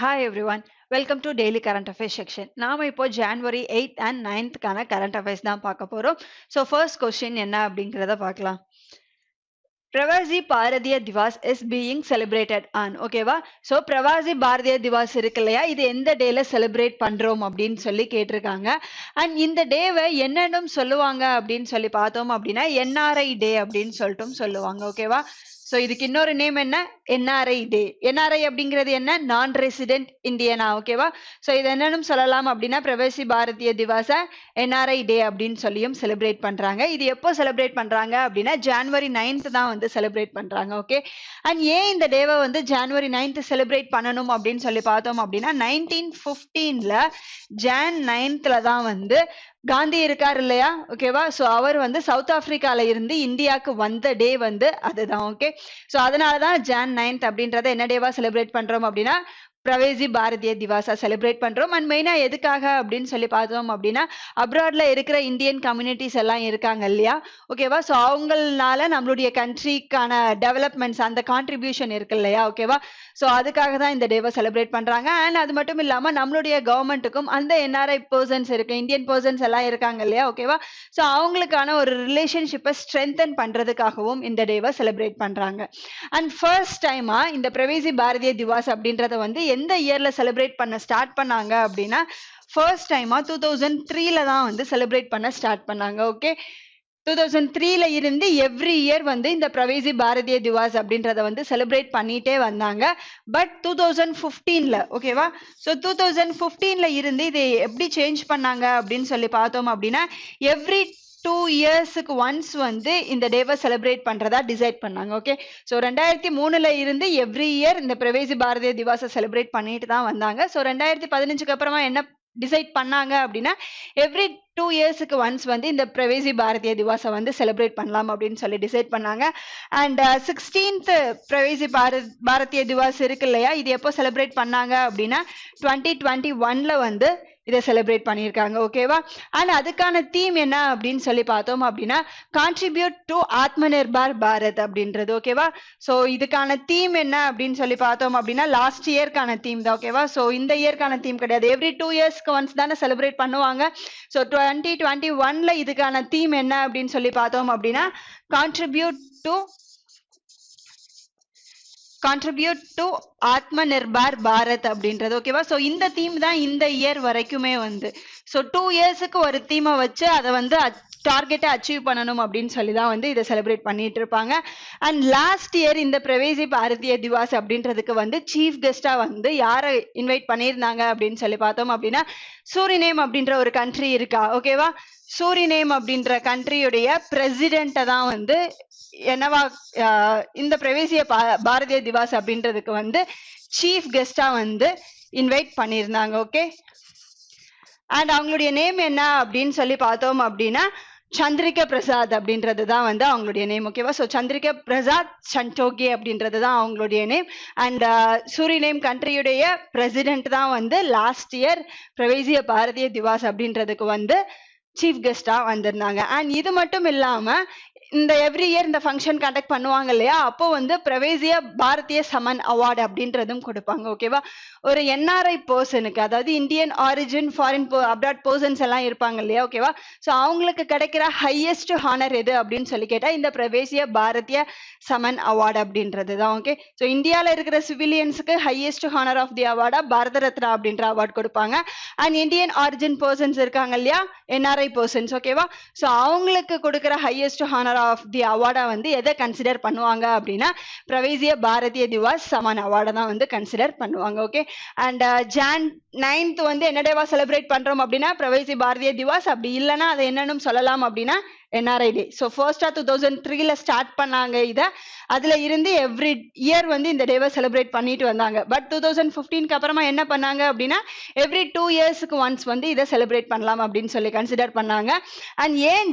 Hi everyone, welcome to Daily Current Affairs section. நாம இப்போ January 8th and 9th கான current affairs தான் பார்க்க போறோம். So first question என்ன அப்படிங்கறத பார்க்கலாம். Pravasi Bharatiya Divas is being celebrated on. ஓகேவா? So Pravasi Bharatiya Divas இருக்கு இல்லையா, இது எந்த டேல செலிப்ரேட் பண்றோம் அப்படின்னு சொல்லி கேட்டிருக்காங்க. அண்ட் இந்த டேவை என்னன்னு சொல்லுவாங்க அப்படின்னு சொல்லி பார்த்தோம் அப்படின்னா NRI டே அப்படின்னு சொல்லிட்டும் சொல்லுவாங்க. ஓகேவா? ஸோ இதுக்கு இன்னொரு நேம் என்ன, என்ஆர்ஐ டே. என்ஆர்ஐ அப்படிங்கிறது என்ன, நான் ரெசிடென்ட் இந்தியனா. ஓகேவா? ஸோ இது என்னன்னு சொல்லலாம் அப்படின்னா பிரவாசி பாரதிய திவாச என்ஆர்ஐ டே அப்படின்னு சொல்லியும் செலிப்ரேட் பண்றாங்க. இது எப்போ செலிப்ரேட் பண்றாங்க அப்படின்னா January 9th தான் வந்து செலிப்ரேட் பண்றாங்க. ஓகே, அண்ட் ஏன் இந்த டேவை வந்து January 9th செலிப்ரேட் பண்ணணும் அப்படின்னு சொல்லி பார்த்தோம் அப்படின்னா 1915ல Jan 9th தான் வந்து காந்தி இருக்காரு இல்லையா, ஓகேவா? சோ அவர் வந்து சவுத் ஆப்பிரிக்கால இருந்து இந்தியாவுக்கு வந்த டே வந்து அதுதான். ஓகே, சோ அதனாலதான் Jan 9th அப்படின்றத என்ன டேவா செலிப்ரேட் பண்றோம் அப்படின்னா பிரவேசி பாரதிய திவாசா செலிப்ரேட் பண்றோம். அண்ட் மெயினா எதுக்காக அப்படின்னு சொல்லி பார்த்தோம் அப்படின்னா அப்ராட்ல இருக்கிற இந்தியன் கம்யூனிட்டிஸ் எல்லாம் இருக்காங்க இல்லையா, ஓகேவா? ஸோ அவங்களால நம்மளுடைய கண்ட்ரிக்கான டெவலப்மெண்ட்ஸ் அந்த கான்ட்ரிபியூஷன் இருக்கு இல்லையா, ஓகேவா? ஸோ அதுக்காக தான் இந்த டேவை செலிப்ரேட் பண்றாங்க. அண்ட் அது மட்டும் இல்லாம நம்மளுடைய கவர்மெண்ட்டுக்கும் அந்த என்ஆர்ஐ பர்சன்ஸ் இருக்கு, இந்தியன் பர்சன்ஸ் எல்லாம் இருக்காங்க இல்லையா, ஓகேவா? ஸோ அவங்களுக்கான ஒரு ரிலேஷன்ஷிப்பை ஸ்ட்ரென்தன் பண்றதுக்காகவும் இந்த டேவை செலிப்ரேட் பண்றாங்க. அண்ட் ஃபர்ஸ்ட் டைமா இந்த பிரவேசி பாரதிய திவாஸ் அப்படின்றத வந்து எந்த இயர்ல செலிப்ரேட் பண்ண ஸ்டார்ட் பண்ணாங்க அப்படின்னா ஃபர்ஸ்ட் டைமா 2003ல தான் வந்து செலிப்ரேட் பண்ண ஸ்டார்ட் பண்ணாங்க. ஓகே, 2003ல இருந்து எவ்ரி இயர் வந்து இந்த பிரவேசி பாரதிய திவாஸ் அப்படின்றத வந்து செலிப்ரேட் பண்ணிட்டே வந்தாங்க. பட் 2015ல, ஓகேவா? ஸோ 2015ல இருந்து இதை எப்படி சேஞ்ச் பண்ணாங்க அப்படின்னு சொல்லி பார்த்தோம் அப்படின்னா எவ்ரி 2 இயர்ஸுக்கு ஒன்ஸ் வந்து இந்த டேவை செலிப்ரேட் பண்றதா டிசைட் பண்ணாங்க. ஓகே, ஸோ 2003ல இருந்து எவ்ரி இயர் இந்த பிரவேசி பாரதிய திவாஸை செலிப்ரேட் பண்ணிட்டு தான் வந்தாங்க. ஸோ 2015க்கு அப்புறமா என்ன டிசைட் பண்ணாங்க அப்படின்னா எவ்ரி 2 இயர்ஸுக்கு ஒன்ஸ் வந்து இந்த பிரவேசி பாரதிய திவாஸை வந்து செலிப்ரேட் பண்ணலாம் அப்படின்னு சொல்லி டிசைட் பண்ணாங்க. அண்ட் 16th பிரவேசி பாரதிய திவாஸ் இருக்கு இல்லையா, இது எப்போ செலிப்ரேட் பண்ணாங்க அப்படின்னா 2021ல வந்து இதை செலிப்ரேட் பண்ணியிருக்காங்க. ஓகேவா? அண்ட் அதுக்கான தீம் என்ன அப்படின்னு சொல்லி பார்த்தோம் அப்படின்னா கான்ட்ரிபியூட் டு ஆத்ம நிர்பார் பாரத் அப்படின்றது. ஓகேவா? ஸோ இதுக்கான தீம் என்ன அப்படின்னு சொல்லி பார்த்தோம் அப்படின்னா லாஸ்ட் இயர்க்கான தீம் தான். ஓகேவா? ஸோ இந்த இயர்க்கான தீம் கிடையாது, எவ்ரி 2 இயர்ஸ்க்கு ஒன்ஸ் தானே செலிப்ரேட் பண்ணுவாங்க. ஸோ 2021ல இதுக்கான தீம் என்ன அப்படின்னு சொல்லி பார்த்தோம் அப்படின்னா கான்ட்ரிபியூட் டு ஆத்ம நிர்பார் பாரத் அப்படின்றது. ஓகேவா? ஸோ இந்த தீம் தான் இந்த இயர் வரைக்குமே வந்து. ஸோ 2 இயர்ஸுக்கு ஒரு தீமை வச்சு அதை வந்து டார்கெட்டை அச்சீவ் பண்ணணும் அப்படின்னு சொல்லி தான் வந்து இதை செலிப்ரேட் பண்ணிட்டு இருப்பாங்க. அண்ட் லாஸ்ட் இயர் இந்த பிரவேசி பாரதிய திவாஸ் அப்படின்றதுக்கு வந்து சீஃப் கெஸ்டா வந்து யாரை இன்வைட் பண்ணியிருந்தாங்க அப்படின்னு சொல்லி பார்த்தோம் அப்படின்னா சூரினேம் அப்படின்ற ஒரு கண்ட்ரி இருக்கா, ஓகேவா? சூரினேம் அப்படின்ற கண்ட்ரியுடைய பிரசிடென்ட்டை தான் வந்து என்னவா இந்த பிரவேசிய பாரதிய திவாஸ் அப்படின்றதுக்கு வந்து சீஃப் கெஸ்டா வந்து இன்வைட் பண்ணியிருந்தாங்க. ஓகே, அண்ட் அவங்களுடைய நேம் என்ன அப்படின்னு சொல்லி பார்த்தோம் அப்படின்னா சந்திரிகா பிரசாத் அப்படின்றது தான் வந்து அவங்களுடைய நேம். ஓகேவா? ஸோ சந்திரிகா பிரசாத் சண்டோகி அப்படின்றது தான் அவங்களுடைய நேம். அண்ட் சூரினேம் கண்ட்ரியுடைய பிரசிடென்ட் தான் வந்து லாஸ்ட் இயர் பிரவேசிய பாரதிய திவாஸ் அப்படின்றதுக்கு வந்து சீஃப் கெஸ்டா வந்திருந்தாங்க. அண்ட் இது மட்டும் இல்லாம இந்த எவ்ரி இயர் இந்த ஃபங்க்ஷன் கண்டக்ட் பண்ணுவாங்க இல்லையா, அப்போ வந்து பிரவேசிய பாரதிய சமன் அவார்டு அப்படின்றதும் கொடுப்பாங்க. ஓகேவா? ஒரு என்ஆர்ஐ பர்சனுக்கு, அதாவது Indian origin foreign abroad persons எல்லாம் இருப்பாங்க இல்லையா, ஓகேவா? ஸோ அவங்களுக்கு கிடைக்கிற ஹையஸ்ட் ஹானர் எது அப்படின்னு சொல்லி கேட்டா இந்த பிரவேசிய பாரதிய சமன் அவார்டு அப்படின்றது தான். ஓகே, ஸோ இந்தியாவில் இருக்கிற சிவிலியன்ஸுக்கு highest honour of the அவார்டா Bharat Ratna அப்படின்ற அவார்டு கொடுப்பாங்க. அண்ட் இந்தியன் ஆரிஜின் பர்சன்ஸ் இருக்காங்க இல்லையா, என்ஆர்ஐ பர்சன்ஸ், ஓகேவா? ஸோ அவங்களுக்கு கொடுக்குற ஹையஸ்ட் ஹானர் ஆஃப் தி அவார்டா வந்து எதை கன்சிடர் பண்ணுவாங்க அப்படின்னா பிரவேசிய பாரதிய திவாஸ் சமன் அவார்டை தான் வந்து கன்சிடர் பண்ணுவாங்க. ஓகே, அண்ட் Jan 9th வந்து என்ன டேவா செலிப்ரேட் பண்றோம் அப்படின்னா பிரவேசி பாரதிய திவாஸ். அப்படி இல்லைன்னா அதை என்னன்னு சொல்லலாம் அப்படின்னா என்ஆர்ஐ டே. ஸோ ஃபர்ஸ்டா 2003ல ஸ்டார்ட் பண்ணாங்க இதை, அதுல இருந்து எவ்ரி இயர் வந்து இந்த டேவை செலிப்ரேட் பண்ணிட்டு வந்தாங்க. பட் 2015க்கு அப்புறமா என்ன பண்ணாங்க அப்படின்னா எவ்ரி 2 இயர்ஸுக்கு ஒன்ஸ் வந்து இதை செலிப்ரேட் பண்ணலாம் அப்படின்னு சொல்லி கன்சிடர் பண்ணாங்க. அண்ட் ஏன்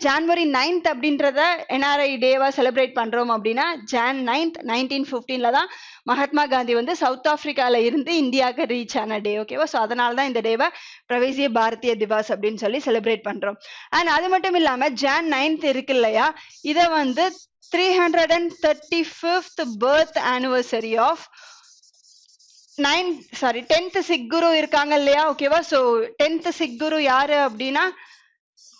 January 9th அப்படின்றத என்ஆர்ஐ டேவா செலிப்ரேட் பண்றோம் அப்படின்னா Jan 9th 1915ல தான் மகாத்மா காந்தி வந்து சவுத் ஆப்பிரிக்கால இருந்து இந்தியாவுக்கு ரீச் ஆன டே. ஓகேவா? ஸோ அதனால தான் இந்த டேவை பிரவேசிய பாரதிய திவாஸ் அப்படின்னு சொல்லி செலிப்ரேட் பண்றோம். அண்ட் அது மட்டும் இல்லாம Jan 9th இருக்கு இல்லையா, இதை வந்து 335th birth anniversary of 10th Sikh guru இருக்காங்க இல்லையா? ஓகேவா? சோ 10th சிக் குரு யாரு அப்படின்னா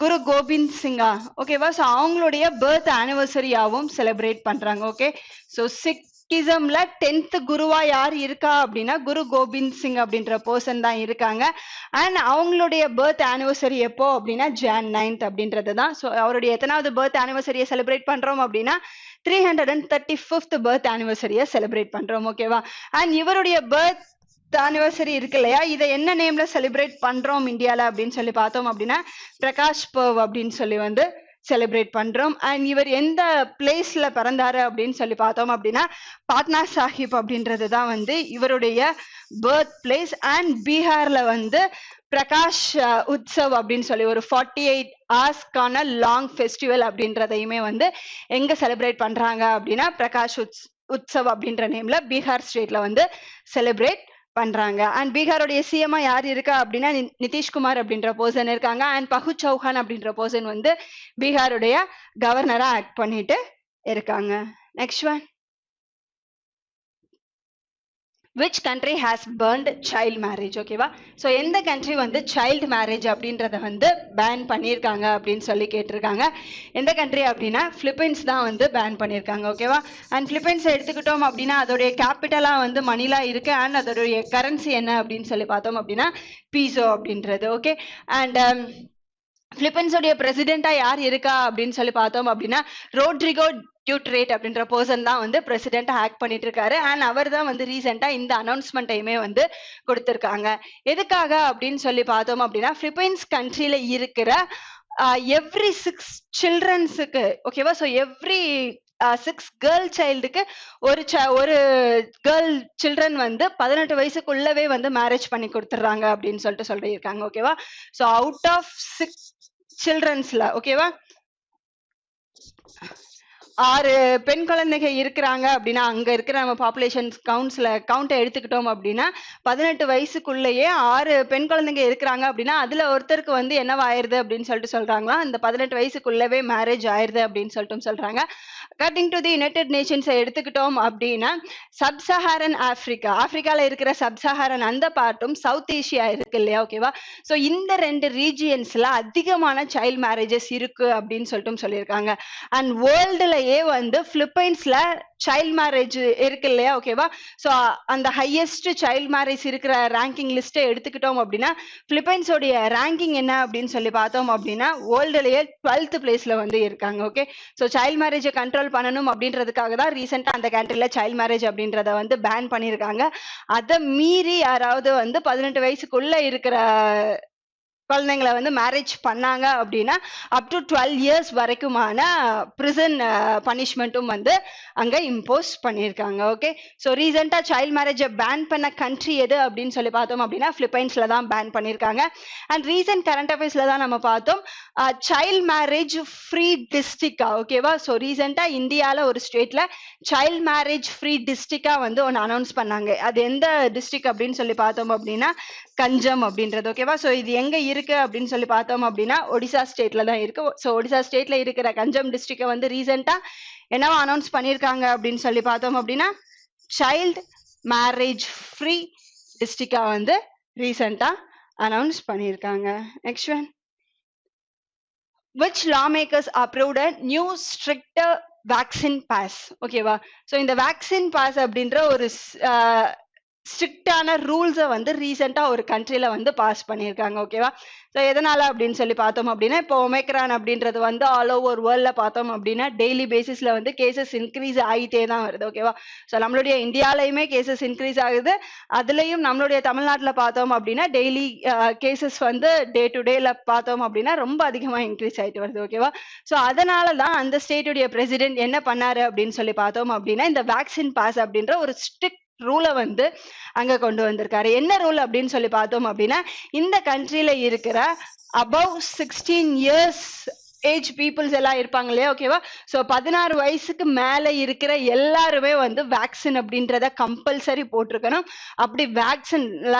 குரு கோபிந்த் சிங்கா. ஓகேவா? சோ அவங்களுடைய பர்த் ஆனிவர்சரியாவும் செலிப்ரேட் பண்றாங்க. ஓகே, சோ சிக்கிசம்ல 10th குருவா யார் இருக்கா அப்படின்னா குரு கோபிந்த் சிங் அப்படின்ற பர்சன் தான் இருக்காங்க. அண்ட் அவங்களுடைய பர்த் ஆனிவர்சரி எப்போ அப்படின்னா Jan 9th அப்படின்றது தான். ஸோ அவருடைய எத்தனாவது பர்த் ஆனிவர்சரியை செலிப்ரேட் பண்றோம் அப்படின்னா 335th பர்த் ஆனிவர்சரியை செலிப்ரேட் பண்றோம். ஓகேவா? அண்ட் இவருடைய பர்த் ஆனிவர்சரி இருக்கு இல்லையா, இதை என்ன நேம்ல செலிப்ரேட் பண்றோம் இந்தியால அப்படின்னு சொல்லி பார்த்தோம் அப்படின்னா பிரகாஷ் பர்வ் அப்படின்னு சொல்லி வந்து செலிப்ரேட் பண்றோம். அண்ட் இவர் எந்த பிளேஸ்ல பிறந்தாரு அப்படின்னு சொல்லி பார்த்தோம் அப்படின்னா பாட்னா சாஹிப் அப்படின்றது தான் வந்து இவருடைய பர்த் பிளேஸ். அண்ட் பீகார்ல வந்து பிரகாஷ் உற்சவ் அப்படின்னு சொல்லி ஒரு 48 hours லாங் ஃபெஸ்டிவல் அப்படின்றதையுமே வந்து எங்க செலிப்ரேட் பண்றாங்க அப்படின்னா பிரகாஷ் உற்சவ் அப்படின்ற நேம்ல பீகார் ஸ்டேட்ல வந்து செலிப்ரேட் பண்றாங்க. அண்ட் பீகாரோடைய சிஎம்ஆ யார் இருக்கா அப்படின்னா நிதிஷ்குமார் அப்படின்ற பர்சன் இருக்காங்க. அண்ட் பகு சௌஹான் அப்படின்ற பர்சன் வந்து பீகாருடைய கவர்னரா ஆக்ட் பண்ணிட்டு இருக்காங்க. Next one, which country has banned child marriage? ஓகேவா? ஸோ எந்த கண்ட்ரி வந்து சைல்டு மேரேஜ் அப்படின்றத வந்து பேன் பண்ணியிருக்காங்க அப்படின்னு சொல்லி கேட்டிருக்காங்க. எந்த கண்ட்ரி அப்படின்னா பிலிப்பைன்ஸ் தான் வந்து பேன் பண்ணியிருக்காங்க. ஓகேவா? அண்ட் பிலிப்பைன்ஸ் எடுத்துக்கிட்டோம் அப்படின்னா அதோடைய கேபிட்டலா வந்து மணிலா இருக்கு. அண்ட் அதோடைய கரன்சி என்ன அப்படின்னு சொல்லி பார்த்தோம் அப்படின்னா பீசோ அப்படின்றது. ஓகே, அண்ட் பிலிப்பைன்ஸோடைய பிரசிடென்டா யார் இருக்கா அப்படின்னு சொல்லி பார்த்தோம் அப்படின்னா ரோட்ரிகோ டியூட்ரேட் அப்படின்ற பர்சன் தான் வந்து பிரசிடென்டா ஆக்ட் பண்ணிட்டு இருக்காரு. அண்ட் அவர் தான் வந்து ரீசெண்டா இந்த அனௌன்ஸ்மெண்ட்டையுமே வந்து கொடுத்திருக்காங்க. எதுக்காக அப்படின்னு சொல்லி பார்த்தோம் அப்படின்னா பிலிப்பைன்ஸ் கண்ட்ரியில இருக்கிற எவ்ரி 6 சில்ட்ரன்ஸுக்கு, ஓகேவா, ஸோ எவ்ரி 6 கேர்ள் சைல்டுக்கு ஒரு கேர்ள் சில்ட்ரன் வந்து 18 வயசுக்குள்ளவே வந்து மேரேஜ் பண்ணி கொடுத்துட்றாங்க அப்படின்னு சொல்லிட்டு சொல்லியிருக்காங்க. ஓகேவா? ஸோ அவுட் ஆஃப் 6 சில்ட்ரன்ஸ்ல, ஓகேவா, 6 பெண் குழந்தைங்க இருக்கிறாங்க அப்படின்னா அங்க இருக்கிற நம்ம பாப்புலேஷன் கவுண்ட்டை எடுத்துக்கிட்டோம் அப்படின்னா 18 வயசுக்குள்ளேயே 6 பெண் குழந்தைங்க இருக்கிறாங்க அப்படின்னா அதுல ஒருத்தருக்கு வந்து என்னவாயிருது அப்படின்னு சொல்லிட்டு சொல்றாங்களா, அந்த 18 வயசுக்குள்ளவே மேரேஜ் ஆயிருது அப்படின்னு சொல்லிட்டு சொல்றாங்க. அக்கார்டிங் டு தி யுனைடெட் நேஷன்ஸை எடுத்துக்கிட்டோம் அப்படின்னா சப்சஹாரன் ஆப்பிரிக்கால இருக்கிற சப்சஹாரன் அந்த பார்ட்டும் சவுத் ஏஷியா இருக்கு இல்லையா? ஓகேவா? ஸோ இந்த 2 ரீஜியன்ஸ்ல அதிகமான சைல்ட் மேரேஜஸ் இருக்கு அப்படின்னு சொல்லிட்டு சொல்லியிருக்காங்க. அண்ட் வேர்ல்டுலயே வந்து பிலிப்பைன்ஸ்ல சைல்ட் மேரேஜ் இருக்கு இல்லையா? ஓகேவா? ஸோ அந்த ஹையஸ்ட் சைல்ட் மேரேஜ் இருக்கிற ரேங்கிங் லிஸ்ட்டை எடுத்துக்கிட்டோம் அப்படின்னா பிலிப்பைன்ஸோடைய ரேங்கிங் என்ன அப்படின்னு சொல்லி பார்த்தோம் அப்படின்னா வேர்ல்டுலயே 12th பிளேஸ்ல வந்து இருக்காங்க. ஓகே, ஸோ சைல்ட் மேரேஜை கண்ட்ரோல் பண்ணணும் அப்படின்றதுக்காக தான் ரீசெண்டா அந்த கண்ட்ரில சைல்ட் மேரேஜ் அப்படின்றத வந்து பேன் பண்ணியிருக்காங்க. அதை மீறி யாராவது வந்து 18 வயசுக்குள்ள இருக்கிற குழந்தைங்களை வந்து மேரேஜ் பண்ணாங்க அப்படின்னா அப் டு 12 years வரைக்குமான பிரிசன் பனிஷ்மெண்ட்டும் வந்து அங்க இம்போஸ் பண்ணியிருக்காங்க. ஓகே, ஸோ ரீசெண்டா சைல்ட் மேரேஜை பேன் பண்ண கண்ட்ரி எது அப்படின்னு சொல்லி பார்த்தோம் அப்படின்னா பிலிப்பைன்ஸ்ல தான் பேன் பண்ணியிருக்காங்க. அண்ட் ரீசெண்ட் கரண்ட் அஃபேர்ஸ்ல தான் நம்ம பார்த்தோம் சைல்ட் மேரேஜ் ஃப்ரீ டிஸ்ட்ரிக்டா. ஓகேவா? ஸோ ரீசெண்டா இந்தியாவில் ஒரு ஸ்டேட்ல சைல்ட் மேரேஜ் ஃப்ரீ டிஸ்ட்ரிக்டா வந்து ஒன்று அனௌன்ஸ் பண்ணாங்க. அது எந்த டிஸ்ட்ரிக்ட் அப்படின்னு சொல்லி பார்த்தோம் அப்படின்னா கஞ்சம் அப்படின்றது. ஓகேவா? ஸோ இது எங்க இருக்கு அப்படின்னு சொல்லி பார்த்தோம் அப்படின்னா ஒடிசா ஸ்டேட்ல தான் இருக்கு. ஸோ ஒடிசா ஸ்டேட்ல இருக்கிற கஞ்சம் டிஸ்ட்ரிக்டை வந்து ரீசெண்டா என்னவா அனௌன்ஸ் பண்ணியிருக்காங்க அப்படின்னு சொல்லி பார்த்தோம் அப்படின்னா சைல்ட் மேரேஜ் ஃப்ரீ டிஸ்ட்ரிக்டா வந்து ரீசெண்டா அனௌன்ஸ் பண்ணியிருக்காங்க. Next one, which lawmakers approved a new stricter vaccine pass? ஓகேவா? ஸோ இந்த வேக்சின் பாஸ் அப்படின்ற ஒரு ஸ்ட்ரிக்டான ரூல்ஸை வந்து ரீசெண்டா ஒரு கண்ட்ரில வந்து பாஸ் பண்ணியிருக்காங்க. ஓகேவா? ஸோ எதனால அப்படின்னு சொல்லி பார்த்தோம் அப்படின்னா இப்போ ஒமைக்ரான் அப்படின்றது வந்து ஆல் ஓவர் வேர்ல்ட்ல பார்த்தோம் அப்படின்னா டெய்லி பேசிஸ்ல வந்து கேசஸ் இன்க்ரீஸ் ஆகிட்டே தான் வருது. ஓகேவா? ஸோ நம்மளுடைய இந்தியாலையுமே கேசஸ் இன்க்ரீஸ் ஆகுது. அதுலயும் நம்மளுடைய தமிழ்நாட்டில் பார்த்தோம் அப்படின்னா டெய்லி கேசஸ் வந்து டே டு டேல பார்த்தோம் அப்படின்னா ரொம்ப அதிகமா இன்க்ரீஸ் ஆயிட்டு வருது. ஓகேவா? ஸோ அதனால தான் அந்த ஸ்டேட்டுடைய பிரசிடென்ட் என்ன பண்ணாரு அப்படின்னு சொல்லி பார்த்தோம் அப்படின்னா இந்த வேக்சின் பாஸ் அப்படின்ற ஒரு ஸ்ட்ரிக்ட் ரூலை வந்து அங்க கொண்டு வந்திருக்காரு. என்ன ரூல் அப்படின்னு சொல்லி பார்த்தோம் அப்படின்னா இந்த கண்ட்ரில இருக்கிற above 16 years ஏஜ் பீப்புள்ஸ் எல்லாம் இருப்பாங்க இல்லையா ஓகேவா. ஸோ 16 வயசுக்கு மேல இருக்கிற எல்லாருமே வந்து வேக்சின் அப்படின்றத கம்பல்சரி போட்டிருக்கணும். அப்படி வேக்சின்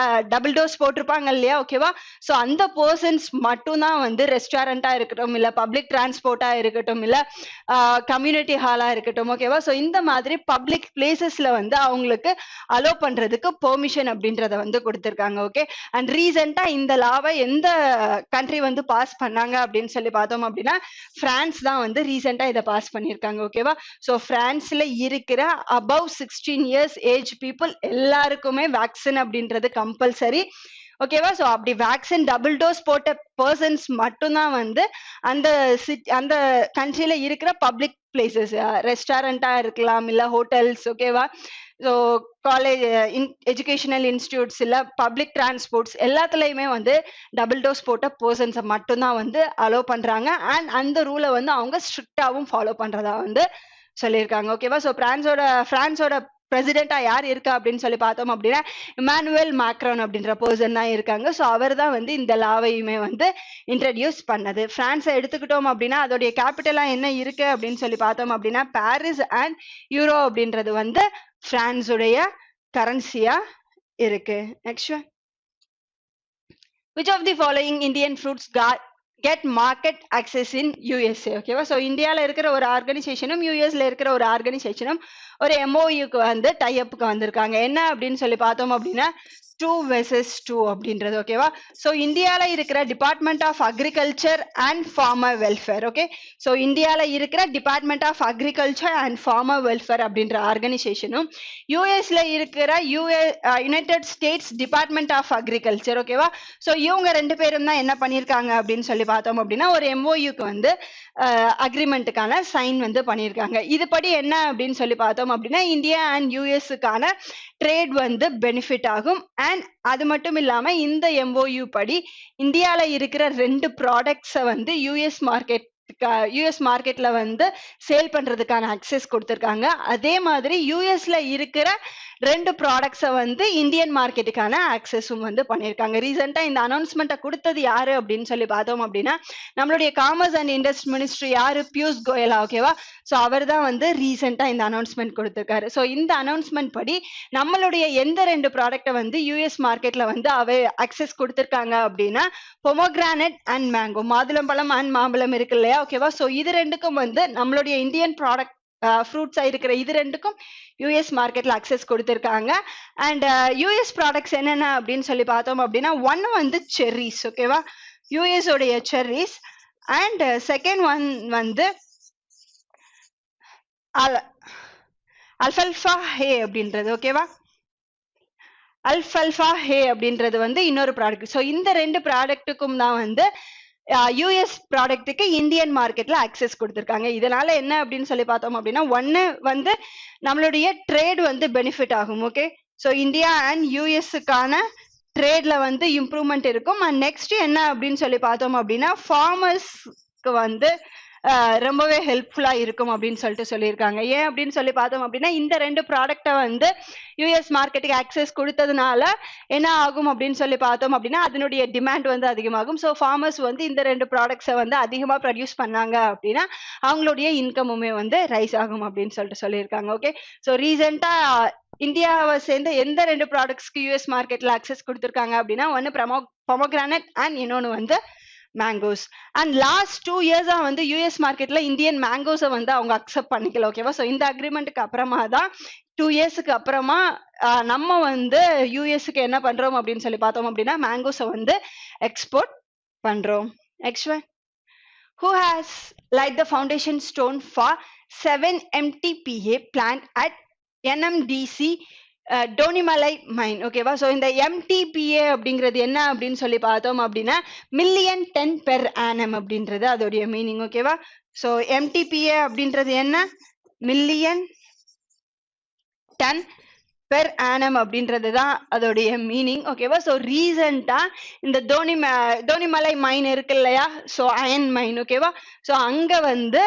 டபுள் டோஸ் போட்டிருப்பாங்க இல்லையா ஓகேவா. ஸோ அந்த பர்சன்ஸ் மட்டும்தான் வந்து ரெஸ்டாரண்டா இருக்கட்டும், இல்ல பப்ளிக் டிரான்ஸ்போர்ட்டா இருக்கட்டும், இல்ல கம்யூனிட்டி ஹாலா இருக்கட்டும் ஓகேவா. ஸோ இந்த மாதிரி பப்ளிக் பிளேசஸ்ல வந்து அவங்களுக்கு அலோ பண்றதுக்கு பெர்மிஷன் அப்படின்றத வந்து கொடுத்திருக்காங்க. ஓகே. அண்ட் ரீசெண்டா இந்த லாவை எந்த கண்ட்ரி வந்து பாஸ் பண்ணாங்க அப்படின்னு சொல்லி பார்த்தோம் அப்படின்னா பிரான்ஸ் தான் வந்து ரீசெண்டா இதை பாஸ் பண்ணியிருக்காங்க. ஓகேவா. ஸோ பிரான்ஸ்ல இருக்கிற அபவ் 16 இயர்ஸ் ஏஜ் பீப்புள் எல்லாருக்குமே வேக்சின் அப்படின்றது கம்பல்சரி. ஓகேவா. ஸோ அப்படி வேக்சின் டபுள் டோஸ் போட்ட பர்சன்ஸ் மட்டும்தான் வந்து அந்த அந்த கண்ட்ரில இருக்கிற பப்ளிக் பிளேசஸ், ரெஸ்டாரண்டா இருக்கலாம், இல்ல ஹோட்டல்ஸ் ஓகேவா. ஸோ காலேஜ் எஜுகேஷனல் இன்ஸ்டிடியூட்ஸ் இல்ல பப்ளிக் டிரான்ஸ்போர்ட்ஸ் எல்லாத்துலயுமே வந்து டபுள் டோஸ் போட்ட பர்சன்ஸை மட்டும்தான் வந்து அலோ பண்றாங்க. அண்ட் அந்த ரூலை வந்து அவங்க ஸ்ட்ரிக்டாவும் ஃபாலோ பண்றதா வந்து சொல்லியிருக்காங்க. ஓகேவா. ஸோ பிரான்ஸோட பிரசிடென்டா யார் இருக்கா அப்படின்னு சொல்லி பார்த்தோம் அப்படின்னா இமானுவேல் மேக்ரான் அப்படின்ற பர்சன் தான் இருக்காங்க. ஸோ அவர் தான் வந்து இந்த லாவையுமே வந்து இன்ட்ரடியூஸ் பண்ணது. பிரான்ஸை எடுத்துக்கிட்டோம் அப்படின்னா அதோடைய கேபிட்டலா என்ன இருக்கு அப்படின்னு சொல்லி பார்த்தோம் அப்படின்னா பாரிஸ். அண்ட் யூரோ அப்படின்றது வந்து பிரான்ஸுடைய கரன்சியா இருக்கு. Next one. Which of the following Indian fruits get market access in USA? ஓகேவா. ஸோ இந்தியாவில் இருக்கிற ஒரு ஆர்கனைசேஷனும் யூஎஸ்ல இருக்கிற ஒரு ஆர்கனைசேஷனும் ஒரு எம்ஓயுக்கு வந்து டைஅப்புக்கு வந்திருக்காங்க. என்ன அப்படின்னு சொல்லி பார்த்தோம் அப்படின்னா 2 அப்படின்றது. ஓகேவா. ஸோ இந்தியாவில் இருக்கிற department of agriculture and farmer welfare. Okay. So இந்தியாவில் இருக்கிற department of agriculture and farmer welfare அப்படின்ற ஆர்கனைசேஷனும் யூஎஸ்ல இருக்கிற United States department of agriculture. ஓகேவா. ஸோ இவங்க 2 பேரும் தான் என்ன பண்ணியிருக்காங்க அப்படின்னு சொல்லி பார்த்தோம் அப்படின்னா ஒரு எம்ஓயுக்கு வந்து அக்ரிமெண்ட்டுக்கான சைன் வந்து பண்ணியிருக்காங்க. இதுபடி என்ன அப்படின்னு சொல்லி பார்த்தோம் அப்படின்னா இந்தியா அண்ட் யூஎஸ்க்கான ட்ரேட் வந்து பெனிஃபிட் ஆகும். அண்ட் அது மட்டும் இல்லாம இந்த எம்ஓயு படி இந்தியால இருக்கிற 2 ப்ராடக்ட்ஸை வந்து யூஎஸ் மார்க்கெட்ல வந்து சேல் பண்றதுக்கான அக்சஸ் கொடுத்திருக்காங்க. அதே மாதிரி யூஎஸ்ல இருக்கிற 2 ப்ராடக்ட்ஸை வந்து இந்தியன் மார்க்கெட்டுக்கான ஆக்சஸும் வந்து பண்ணியிருக்காங்க. ரீசெண்டா இந்த அனௌன்ஸ்மெண்ட்டை கொடுத்தது யாரு அப்படின்னு சொல்லி பார்த்தோம் அப்படின்னா நம்மளுடைய காமர்ஸ் அண்ட் இண்டஸ்ட்ரி மினிஸ்ட்ரி யாரு, பியூஷ் கோயலா. ஓகேவா. ஸோ அவர் தான் வந்து ரீசெண்டா இந்த அனௌன்ஸ்மெண்ட் கொடுத்திருக்காரு. ஸோ இந்த அனௌன்ஸ்மெண்ட் படி நம்மளுடைய எந்த 2 ப்ராடக்டை வந்து யூஎஸ் மார்க்கெட்ல வந்து அக்சஸ் கொடுத்திருக்காங்க அப்படின்னா பொமோகிரானட் அண்ட் மேங்கோ, மாதுளம்பழம் அண்ட் மாம்பழம் இருக்கு இல்லையா. ஓகேவா. ஸோ இது 2க்கும் வந்து நம்மளுடைய இந்தியன் ப்ராடக்ட் ஃப்ரூட்ஸா இருக்கிற இது 2க்கும் யூஎஸ் மார்க்கெட்ல அக்சஸ் கொடுத்திருக்காங்க. அண்ட் யூஎஸ் ப்ராடக்ட்ஸ் என்னென்ன அப்படின்னு சொல்லி பார்த்தோம் அப்படின்னா ஒன்னு வந்து செர்ரிஸ். ஓகேவா. யூஎஸ் உடைய செர்ரிஸ். அண்ட் செகண்ட் ஒன் வந்து அல்ஃபல்ஃபா ஹே அப்படின்றது. ஓகேவா. அல்ஃபல்ஃபா ஹே அப்படின்றது வந்து இன்னொரு ப்ராடக்ட். ஸோ இந்த 2 ப்ராடக்ட்டுக்கும் தான் வந்து யூஎஸ் ப்ராடக்ட்டுக்கு இந்தியன் மார்க்கெட்ல அக்சஸ் கொடுத்திருக்காங்க. இதனால என்ன அப்படின்னு சொல்லி பார்த்தோம் அப்படின்னா ஒன்னு வந்து நம்மளுடைய ட்ரேட் வந்து பெனிஃபிட் ஆகும். ஓகே. ஸோ இந்தியா அண்ட் யூஎஸ்க்கான ட்ரேட்ல வந்து இம்ப்ரூவ்மெண்ட் இருக்கும். அண்ட் நெக்ஸ்ட் என்ன அப்படின்னு சொல்லி பார்த்தோம் அப்படின்னா ஃபார்மர்ஸ்க்கு வந்து ரொம்பவே ஹெல்ப்ஃபுல்லா இருக்கும் அப்படின்னு சொல்லிட்டு சொல்லியிருக்காங்க. ஏன் அப்படின்னு சொல்லி பார்த்தோம் அப்படின்னா இந்த 2 ப்ராடக்டை வந்து யூஎஸ் மார்க்கெட்டுக்கு ஆக்சஸ் கொடுத்ததுனால என்ன ஆகும் அப்படின்னு சொல்லி பார்த்தோம் அப்படின்னா அதனுடைய டிமாண்ட் வந்து அதிகமாகும். ஸோ ஃபார்மர்ஸ் வந்து இந்த 2 ப்ராடக்ட்ஸை வந்து அதிகமாக ப்ரொடியூஸ் பண்ணாங்க அப்படின்னா அவங்களுடைய இன்கமுமே வந்து ரைஸ் ஆகும் அப்படின்னு சொல்லிட்டு சொல்லியிருக்காங்க. ஓகே. ஸோ ரீசெண்டா இந்தியாவை சேர்ந்த எந்த 2 ப்ராடக்ட்ஸ்க்கு யூஎஸ் மார்க்கெட்ல அக்சஸ் கொடுத்திருக்காங்க அப்படின்னா ஒன்னு பொமோகிரானட் அண்ட் இன்னொன்னு வந்து மேங்கோஸ். அண்ட் லாஸ்ட் 2 இயர்ஸா வந்து யூஎஸ் மார்க்கெட்ல இந்தியன் மேங்கோஸை வந்து அவங்க அக்செப்ட் பண்ணிக்கல. ஓகேவா. ஸோ இந்த அக்ரிமெண்ட்டுக்கு அப்புறமா தான் 2 இயர்ஸுக்கு அப்புறமா நம்ம வந்து யூஎஸ்க்கு என்ன பண்றோம் அப்படின்னு சொல்லி பார்த்தோம் அப்படின்னா மேங்கோஸை வந்து எக்ஸ்போர்ட் பண்றோம். Next one. Who has laid the foundation stone for 7 MTPA plant at NMDC டோனிமலை மைன். ஓகேவா. ஸோ இந்த எம்டிபிஏ அப்படிங்கிறது என்ன அப்படின்னு சொல்லி பார்த்தோம் அப்படின்னா மில்லியன் டன் பெர் ஆனம் அப்படின்றது அதோடைய மீனிங். ஓகேவா. ஸோ எம்டிபிஏ அப்படின்றது என்ன, மில்லியன் டன் பெர் ஆனம் அப்படின்றது தான் அதோடைய மீனிங். ஓகேவா. ஸோ ரீசெண்டா இந்த தோனிமலை மைன் இருக்கு இல்லையா. ஸோ அயன் மைன். ஓகேவா. ஸோ அங்க வந்து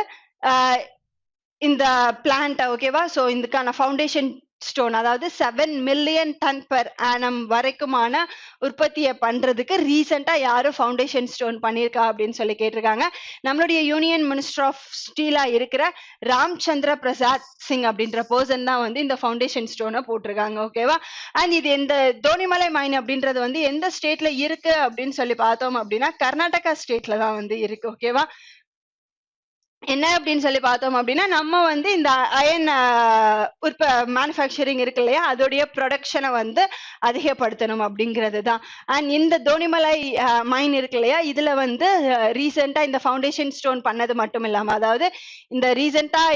இந்த பிளான்ட். ஓகேவா. ஸோ இதுக்கான ஃபவுண்டேஷன் ஸ்டோன், அதாவது 7 மில்லியன் டன் பெர் ஆனம் வரைக்குமான உற்பத்தியை பண்றதுக்கு ரீசெண்டா யாரும் ஃபவுண்டேஷன் ஸ்டோன் பண்ணியிருக்கா அப்படின்னு சொல்லி கேட்டிருக்காங்க. நம்மளுடைய யூனியன் மினிஸ்டர் ஆஃப் ஸ்டீலா இருக்கிற ராம்சந்திர பிரசாத் சிங் அப்படின்ற பர்சன் தான் வந்து இந்த ஃபவுண்டேஷன் ஸ்டோனை போட்டிருக்காங்க. ஓகேவா? அண்ட் இது இந்த தோனிமலை மைன் அப்படின்றது வந்து எந்த ஸ்டேட்ல இருக்கு அப்படின்னு சொல்லி பார்த்தோம் அப்படின்னா கர்நாடகா ஸ்டேட்ல தான் வந்து இருக்கு. ஓகேவா? என்ன அப்படின்னு சொல்லி பார்த்தோம் அப்படின்னா நம்ம வந்து இந்த அயன் மேனுஃபேக்சரிங் இருக்கு இல்லையா, அதோடைய ப்ரொடக்ஷனை வந்து அதிகப்படுத்தணும் அப்படிங்கிறது தான். அண்ட் இந்த தோனிமலை மைன் இருக்கு இல்லையா, இதுல வந்து ரீசெண்டா இந்த ஃபவுண்டேஷன் ஸ்டோன் பண்ணது மட்டும் இல்லாம, அதாவது இந்த ரீசெண்டா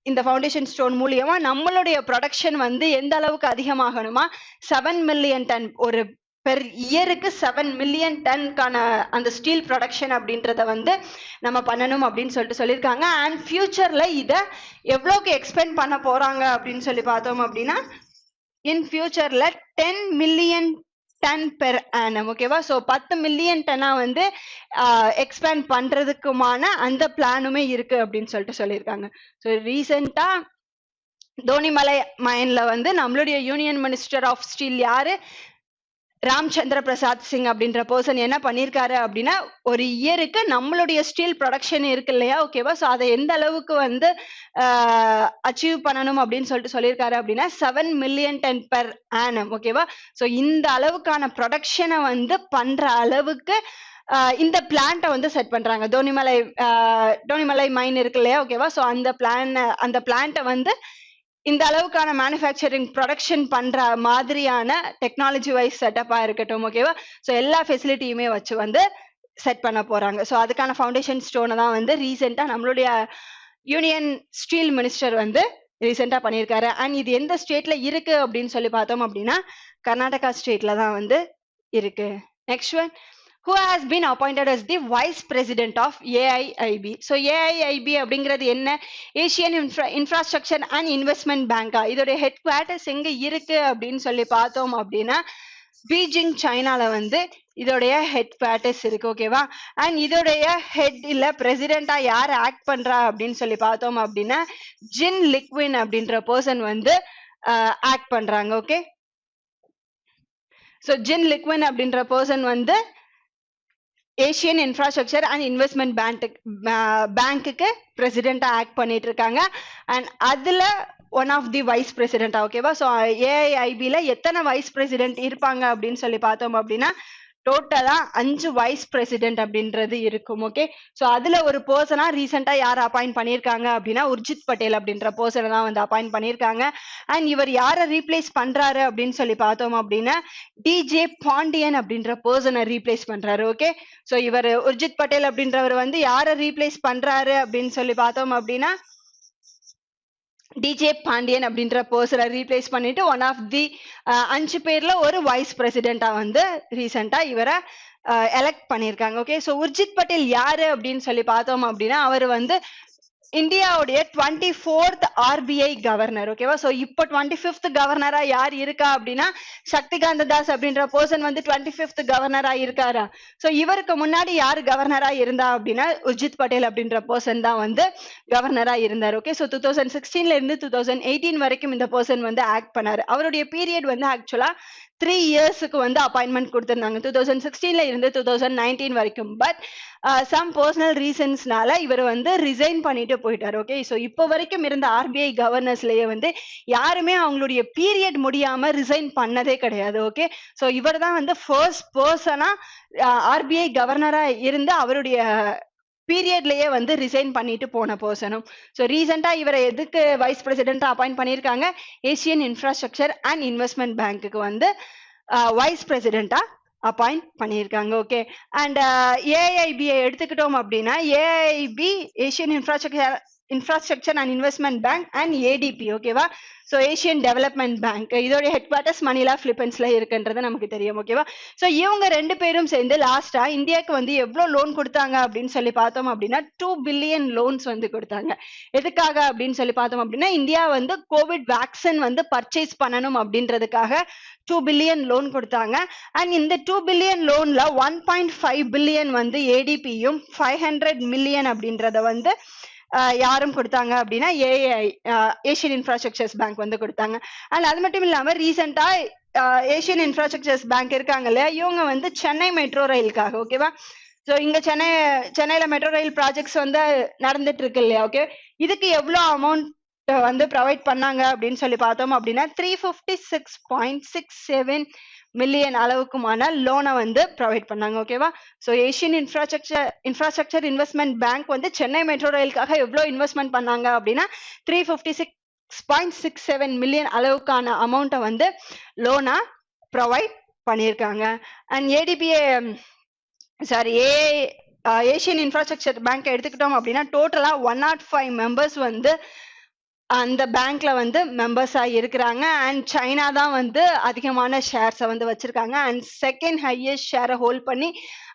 இந்த ஃபவுண்டேஷன் ஸ்டோன் மூலியமா நம்மளுடைய ப்ரொடக்ஷன் வந்து எந்த அளவுக்கு அதிகமாகணுமா, 7 மில்லியன் டன், ஒரு பெர் இயருக்கு 7 மில்லியன் டன்கான அந்த ஸ்டீல் ப்ரொடக்ஷன் அப்படின்றத வந்து நம்ம பண்ணணும் அப்படின்னு சொல்லிட்டு சொல்லியிருக்காங்க. அண்ட் ஃபியூச்சர்ல இதை எவ்வளோக்கு எக்ஸ்பெண்ட் பண்ண போறாங்க அப்படின்னு சொல்லி பார்த்தோம் அப்படின்னா இன் ஃபியூச்சர்ல 10 மில்லியன் டன் பெர் ஆனம். ஓகேவா? ஸோ 10 மில்லியன் டன்னா வந்து எக்ஸ்பேண்ட் பண்றதுக்குமான அந்த பிளானுமே இருக்கு அப்படின்னு சொல்லிட்டு சொல்லியிருக்காங்க. ஸோ ரீசெண்டா தோனிமலை மைன்ல வந்து நம்மளுடைய யூனியன் மினிஸ்டர் ஆஃப் ஸ்டீல் யாரு, ராம்சந்திர பிரசாத் சிங் அப்படின்ற பர்சன் என்ன பண்ணியிருக்காரு அப்படின்னா, ஒரு இயருக்கு நம்மளுடைய ஸ்டீல் ப்ரொடக்ஷன் இருக்கு இல்லையா, ஓகேவா? ஸோ அதை எந்த அளவுக்கு வந்து அச்சீவ் பண்ணணும் அப்படின்னு சொல்லிட்டு சொல்லியிருக்காரு அப்படின்னா 7 மில்லியன் டன் பெர் ஆனம். ஓகேவா? ஸோ இந்த அளவுக்கான ப்ரொடக்ஷனை வந்து பண்ற அளவுக்கு இந்த பிளான்ட்டை வந்து செட் பண்றாங்க. தோனிமலை மைன் இருக்கு இல்லையா, ஓகேவா? ஸோ அந்த பிளான்ட்டை வந்து இந்த அளவுக்கான மேனுஃபேக்சரிங் ப்ரொடக்ஷன் பண்ற மாதிரியான டெக்னாலஜி வைஸ் செட்டப்பா இருக்கட்டும். ஓகேவா? ஸோ எல்லா ஃபெசிலிட்டியுமே வச்சு வந்து செட் பண்ண போறாங்க. ஸோ அதுக்கான ஃபவுண்டேஷன் ஸ்டோனை தான் வந்து ரீசெண்டா நம்மளுடைய யூனியன் ஸ்டீல் மினிஸ்டர் வந்து ரீசெண்டா பண்ணியிருக்காரு. அண்ட் இது எந்த ஸ்டேட்ல இருக்கு அப்படின்னு சொல்லி பார்த்தோம் அப்படின்னா கர்நாடகா ஸ்டேட்ல தான் வந்து இருக்கு. Next one, who has been appointed as the vice president of AIIB. So AIIB அப்படிங்கிறது என்ன, ஏசியன் இன்ஃப்ராஸ்ட்ரக்சர் அண்ட் இன்வெஸ்ட்மெண்ட் பேங்கா. இதோடைய ஹெட் குவார்ட்டர்ஸ் எங்க இருக்கு அப்படின்னு சொல்லி பார்த்தோம் அப்படின்னா பீஜிங் சைனால வந்து இதோடைய ஹெட் குவார்ட்டர்ஸ் இருக்கு. ஓகேவா? அண்ட் இதோடைய ஹெட் இல்ல பிரசிடென்டா யார் ஆக்ட் பண்றா அப்படின்னு சொல்லி பார்த்தோம் அப்படின்னா ஜின் லிக்வின் அப்படின்ற பர்சன் வந்து ஆக்ட் பண்றாங்க. ஓகே? ஸோ ஜின் லிக்வின் அப்படின்ற பர்சன் வந்து ஏசியன் இன்ஃப்ராஸ்ட்ரக்சர் அண்ட் இன்வெஸ்ட்மெண்ட் பேங்க்குக்கு பிரசிடென்டா ஆக்ட் பண்ணிட்டு இருக்காங்க. அண்ட் அதுல ஒன் ஆஃப் தி வைஸ் பிரசிடென்டா. ஓகேவா? ஸோ ஏஐஐபில எத்தனை வைஸ் பிரசிடென்ட் இருப்பாங்க அப்படின்னு சொல்லி பார்த்தோம் அப்படின்னா டோட்டலா 5 வைஸ் பிரசிடென்ட் அப்படின்றது இருக்கும். ஓகே? ஸோ அதுல ஒரு பர்சனா ரீசெண்டா யார் அப்பாயிண்ட் பண்ணியிருக்காங்க அப்படின்னா உர்ஜித் பட்டேல் அப்படின்ற பர்சனை தான் வந்து அப்பாயிண்ட் பண்ணியிருக்காங்க. அண்ட் இவர் யாரை ரீப்ளேஸ் பண்றாரு அப்படின்னு சொல்லி பார்த்தோம் அப்படின்னா டிஜே பாண்டியன் அப்படின்ற பர்சனை ரீப்ளேஸ் பண்றாரு. ஓகே? ஸோ இவர் உர்ஜித் பட்டேல் அப்படின்றவர் வந்து யாரை ரீப்ளேஸ் பண்றாரு அப்படின்னு சொல்லி பார்த்தோம் அப்படின்னா டிஜே பாண்டியன் அப்படின்ற பர்சனை ரீப்ளேஸ் பண்ணிட்டு ஒன் ஆஃப் தி 5 பேர்ல ஒரு வைஸ் பிரசிடென்டா வந்து ரீசெண்டா இவரை எலெக்ட் பண்ணியிருக்காங்க. ஓகே? ஸோ உர்ஜித் பட்டேல் யாரு அப்படின்னு சொல்லி பார்த்தோம் அப்படின்னா அவர் வந்து இந்தியாவுடைய 24th RBI கவர்னர். ஓகேவா? ஸோ இப்போ 25th கவர்னரா யார் இருக்கா அப்படின்னா சக்திகாந்த தாஸ் அப்படின்ற பர்சன் வந்து 25th கவர்னரா இருக்காரா. ஸோ இவருக்கு முன்னாடி யார் கவர்னரா இருந்தா அப்படின்னா உர்ஜித் பட்டேல் அப்படின்ற பர்சன் தான் வந்து கவர்னரா இருந்தார். ஓகே? ஸோ 2016ல இருந்து 2018 வரைக்கும் இந்த பர்சன் வந்து ஆக்ட் பண்ணாரு. அவருடைய பீரியட் வந்து ஆக்சுவலா 3 இயர்ஸுக்கு வந்து அப்பாயின்மெண்ட் கொடுத்திருந்தாங்க 2016ல இருந்து 2019 வரைக்கும். பட் சம் பர்சனல் ரீசன்ஸ்னால இவர் வந்து ரிசைன் பண்ணிட்டு போயிட்டார். ஓகே? ஸோ இப்போ வரைக்கும் இருந்த RBI கவர்னர்ஸ்லயே வந்து யாருமே அவங்களுடைய பீரியட் முடியாம ரிசைன் பண்ணதே கிடையாது. ஓகே? ஸோ இவர் தான் வந்து ஃபர்ஸ்ட் பர்சனா RBI கவர்னரா இருந்து அவருடைய பீரியட்லயே வந்து ரிசைன் பண்ணிட்டு போன பர்சனும். ஸோ ரீசெண்டா இவரை எதுக்கு வைஸ் பிரசிடென்டா அப்பாயிண்ட் பண்ணியிருக்காங்க, ஏசியன் இன்ஃப்ராஸ்ட்ரக்சர் அண்ட் இன்வெஸ்ட்மெண்ட் பேங்க்குக்கு வந்து வைஸ் பிரசிடென்டா அப்பாயிண்ட் பண்ணியிருக்காங்க. ஓகே? அண்ட் ஏஐபியை எடுத்துக்கிட்டோம் அப்படின்னா AIP Asian infrastructure and investment bank and ATP. ஓகேவா? ஸோ ஏசியன் டெவலப்மெண்ட் பேங்க் இதோடைய ஹெட் குவார்ட்டர்ஸ் மணிலா பிலிப்பைன்ஸ்ல இருக்குன்றது நமக்கு தெரியும். ஓகேவா? ஸோ இவங்க 2 பேரும் சேர்ந்து லாஸ்டா இந்தியாவுக்கு வந்து எவ்வளவு லோன் கொடுத்தாங்க அப்படின்னு சொல்லி பார்த்தோம் அப்படின்னா 2 பில்லியன் லோன்ஸ் வந்து கொடுத்தாங்க. எதுக்காக அப்படின்னு சொல்லி பார்த்தோம் அப்படின்னா இந்தியா வந்து கோவிட் வேக்சின் வந்து பர்ச்சேஸ் பண்ணணும் அப்படின்றதுக்காக 2 பில்லியன் லோன் கொடுத்தாங்க. அண்ட் இந்த 2 பில்லியன் லோன்ல 1.5 பில்லியன் வந்து ஏடிபியும் 500 மில்லியன் அப்படின்றத வந்து யாரும் கொடுத்தாங்க அப்படின்னா ஏஐ, ஏஷியன் இன்ஃப்ராஸ்ட்ரக்சர்ஸ் பேங்க் வந்து கொடுத்தாங்க. அண்ட் அது மட்டும் இல்லாம ரீசெண்டா ஏஷியன் இன்ஃப்ராஸ்ட்ரக்சர்ஸ் பேங்க் இருக்காங்க இல்லையா, இவங்க வந்து சென்னை மெட்ரோ ரயிலுக்காக, ஓகேவா, ஸோ இங்க சென்னையில மெட்ரோ ரயில் ப்ராஜெக்ட்ஸ் வந்து நடந்துட்டு இருக்கு இல்லையா, ஓகே, இதுக்கு எவ்வளவு அமௌண்ட் வந்து ப்ரொவைட் பண்ணாங்க அப்படின்னு சொல்லி பார்த்தோம் அப்படின்னா 356.67 மில்லியன் அளவுக்குமான லோனை வந்து ப்ரொவைட் பண்ணாங்க, ஓகேவா. So Asian infrastructure investment bank வந்து சென்னை மெட்ரோ ரயிலுக்காக எவ்வளோ இன்வெஸ்ட்மெண்ட் பண்ணாங்க அப்படின்னா 356.67 மில்லியன் அளவுக்கான அமௌண்ட்டை வந்து லோனா ப்ரொவைட் பண்ணியிருக்காங்க. அண்ட் ஏடிபிஏ ஏஷியன் இன்ஃப்ராஸ்ட்ரக்சர் பேங்க் எடுத்துக்கிட்டோம் அப்படின்னா டோட்டலா 105 மெம்பர்ஸ் வந்து அந்த பேங்க்ல வந்து மெம்பர்ஸா இருக்கிறாங்க. அண்ட் சைனா தான் வந்து அதிகமான ஷேர்ஸை வந்து வச்சிருக்காங்க. அண்ட் செகண்ட் ஹையஸ்ட் ஷேரை ஹோல்ட் பண்ணி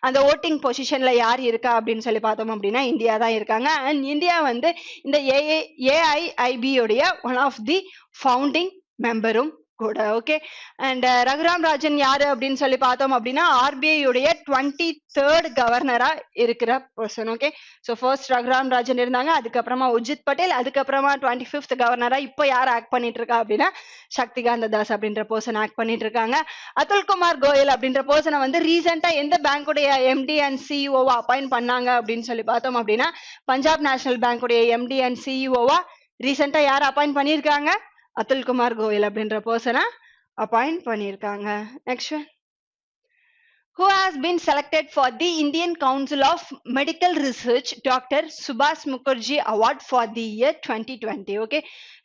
அந்த ஓட்டிங் பொசிஷன்ல யார் இருக்கா அப்படின்னு சொல்லி பார்த்தோம் அப்படின்னா இந்தியா தான் இருக்காங்க. அண்ட் இந்தியா வந்து இந்த ஏஐஐபி உடைய ஒன் ஆஃப் தி ஃபவுண்டிங் மெம்பரும் கூட, ஓகே. அண்ட் ரகுராம் ராஜன் யாரு அப்படின்னு சொல்லி பார்த்தோம் அப்படின்னா ஆர்பிஐ உடைய 23rd கவர்னரா இருக்கிற person, okay. So first Raghuram Rajan இருந்தாங்க, அதுக்கப்புறமா உர்ஜித் பட்டேல், அதுக்கப்புறமா 25th கவர்னரா இப்போ யார் ஆக்ட் பண்ணிட்டு இருக்கா அப்படின்னா சக்திகாந்த தாஸ் அப்படின்ற பர்சன் ஆக்ட் பண்ணிட்டு இருக்காங்க. அதுல்குமார் கோயல் அப்படின்ற பர்சனை வந்து ரீசெண்டா எந்த பேங்குடைய எம்டி அண்ட் சிஇஓவா அப்பாயிண்ட் பண்ணாங்க அப்படின்னு சொல்லி பார்த்தோம் அப்படின்னா பஞ்சாப் நேஷனல் பேங்குடைய எம்டி அண்ட் சிஇஓவா ரீசெண்டா யார் அப்பாயிண்ட் பண்ணியிருக்காங்க, அதுல்குமார் கோயல் அப்படின்ற பர்சனை அப்பாயிண்ட் பண்ணியிருக்காங்க. Next, who has been selected for the Indian Council of Medical Research Dr. Subhash Mukherjee Award for the year 2020, okay.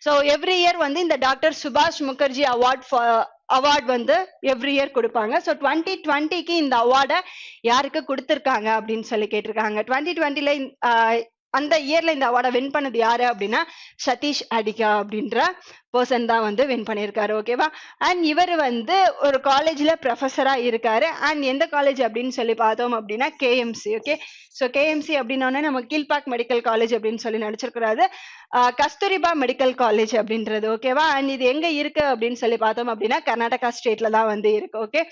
So every year வந்து இந்த டாக்டர் சுபாஷ் முகர்ஜி அவார்ட் வந்து எவ்ரி இயர் கொடுப்பாங்க. ஸோ 2020க்கு இந்த அவார்டை யாருக்கு கொடுத்துருக்காங்க அப்படின்னு சொல்லி கேட்டிருக்காங்க. 2020ல அந்த இயர்ல இந்த அவார்டை வின் பண்ணது யாரு அப்படின்னா சதீஷ் அடிகா அப்படின்ற பர்சன் தான் வந்து வின் பண்ணியிருக்காரு, ஓகேவா. அண்ட் இவர் வந்து ஒரு காலேஜ்ல ப்ரொஃபஸரா இருக்காரு. அண்ட் எந்த காலேஜ் அப்படின்னு சொல்லி பார்த்தோம் அப்படின்னா கேஎம்சி, ஓகே. ஸோ கேஎம்சி அப்படின்னோடனே நம்ம கீழ்பாக் மெடிக்கல் காலேஜ் அப்படின்னு சொல்லி நினைச்சிருக்கிறாரு, கஸ்தூரிபா மெடிக்கல் காலேஜ் அப்படின்றது, ஓகேவா. அண்ட் இது எங்க இருக்கு அப்படின்னு சொல்லி பார்த்தோம் அப்படின்னா கர்நாடகா ஸ்டேட்ல தான் வந்து இருக்கு, okay.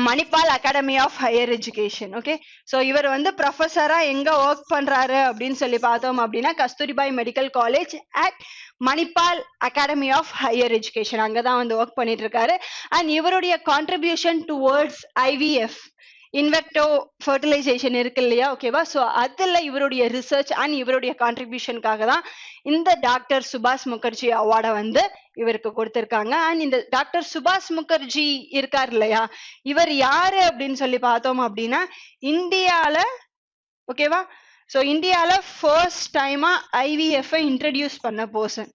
Manipal academy of higher education, okay. So இவர் வந்து ப்ரொஃபஸரா எங்க ஒர்க் பண்றாரு அப்படின்னு சொல்லி பார்த்தோம் அப்படின்னா Kasturba medical college at Manipal academy of higher education அங்கதான் வந்து ஒர்க் பண்ணிட்டு இருக்காரு. அண்ட் இவருடைய கான்ட்ரிபியூஷன் டுவர்ட்ஸ் ஐவிஎஃப் இன்வெக்டோ ஃபர்டிலைசேஷன் இருக்கு இல்லையா, ஓகேவா. ஸோ அதுல இவருடைய ரிசர்ச் அண்ட் இவருடைய கான்ட்ரிபியூஷனுக்காக தான் இந்த டாக்டர் சுபாஷ் முகர்ஜி அவார்டை வந்து இவருக்கு கொடுத்திருக்காங்க. அண்ட் இந்த டாக்டர் சுபாஷ் முகர்ஜி இருக்கார் இல்லையா, இவர் யாரு அப்படின்னு சொல்லி பார்த்தோம் அப்படின்னா இந்தியால, ஓகேவா. ஸோ இந்தியால ஃபர்ஸ்ட் டைமா ஐவிஎஃப் இன்ட்ரடியூஸ் பண்ண பர்சன்.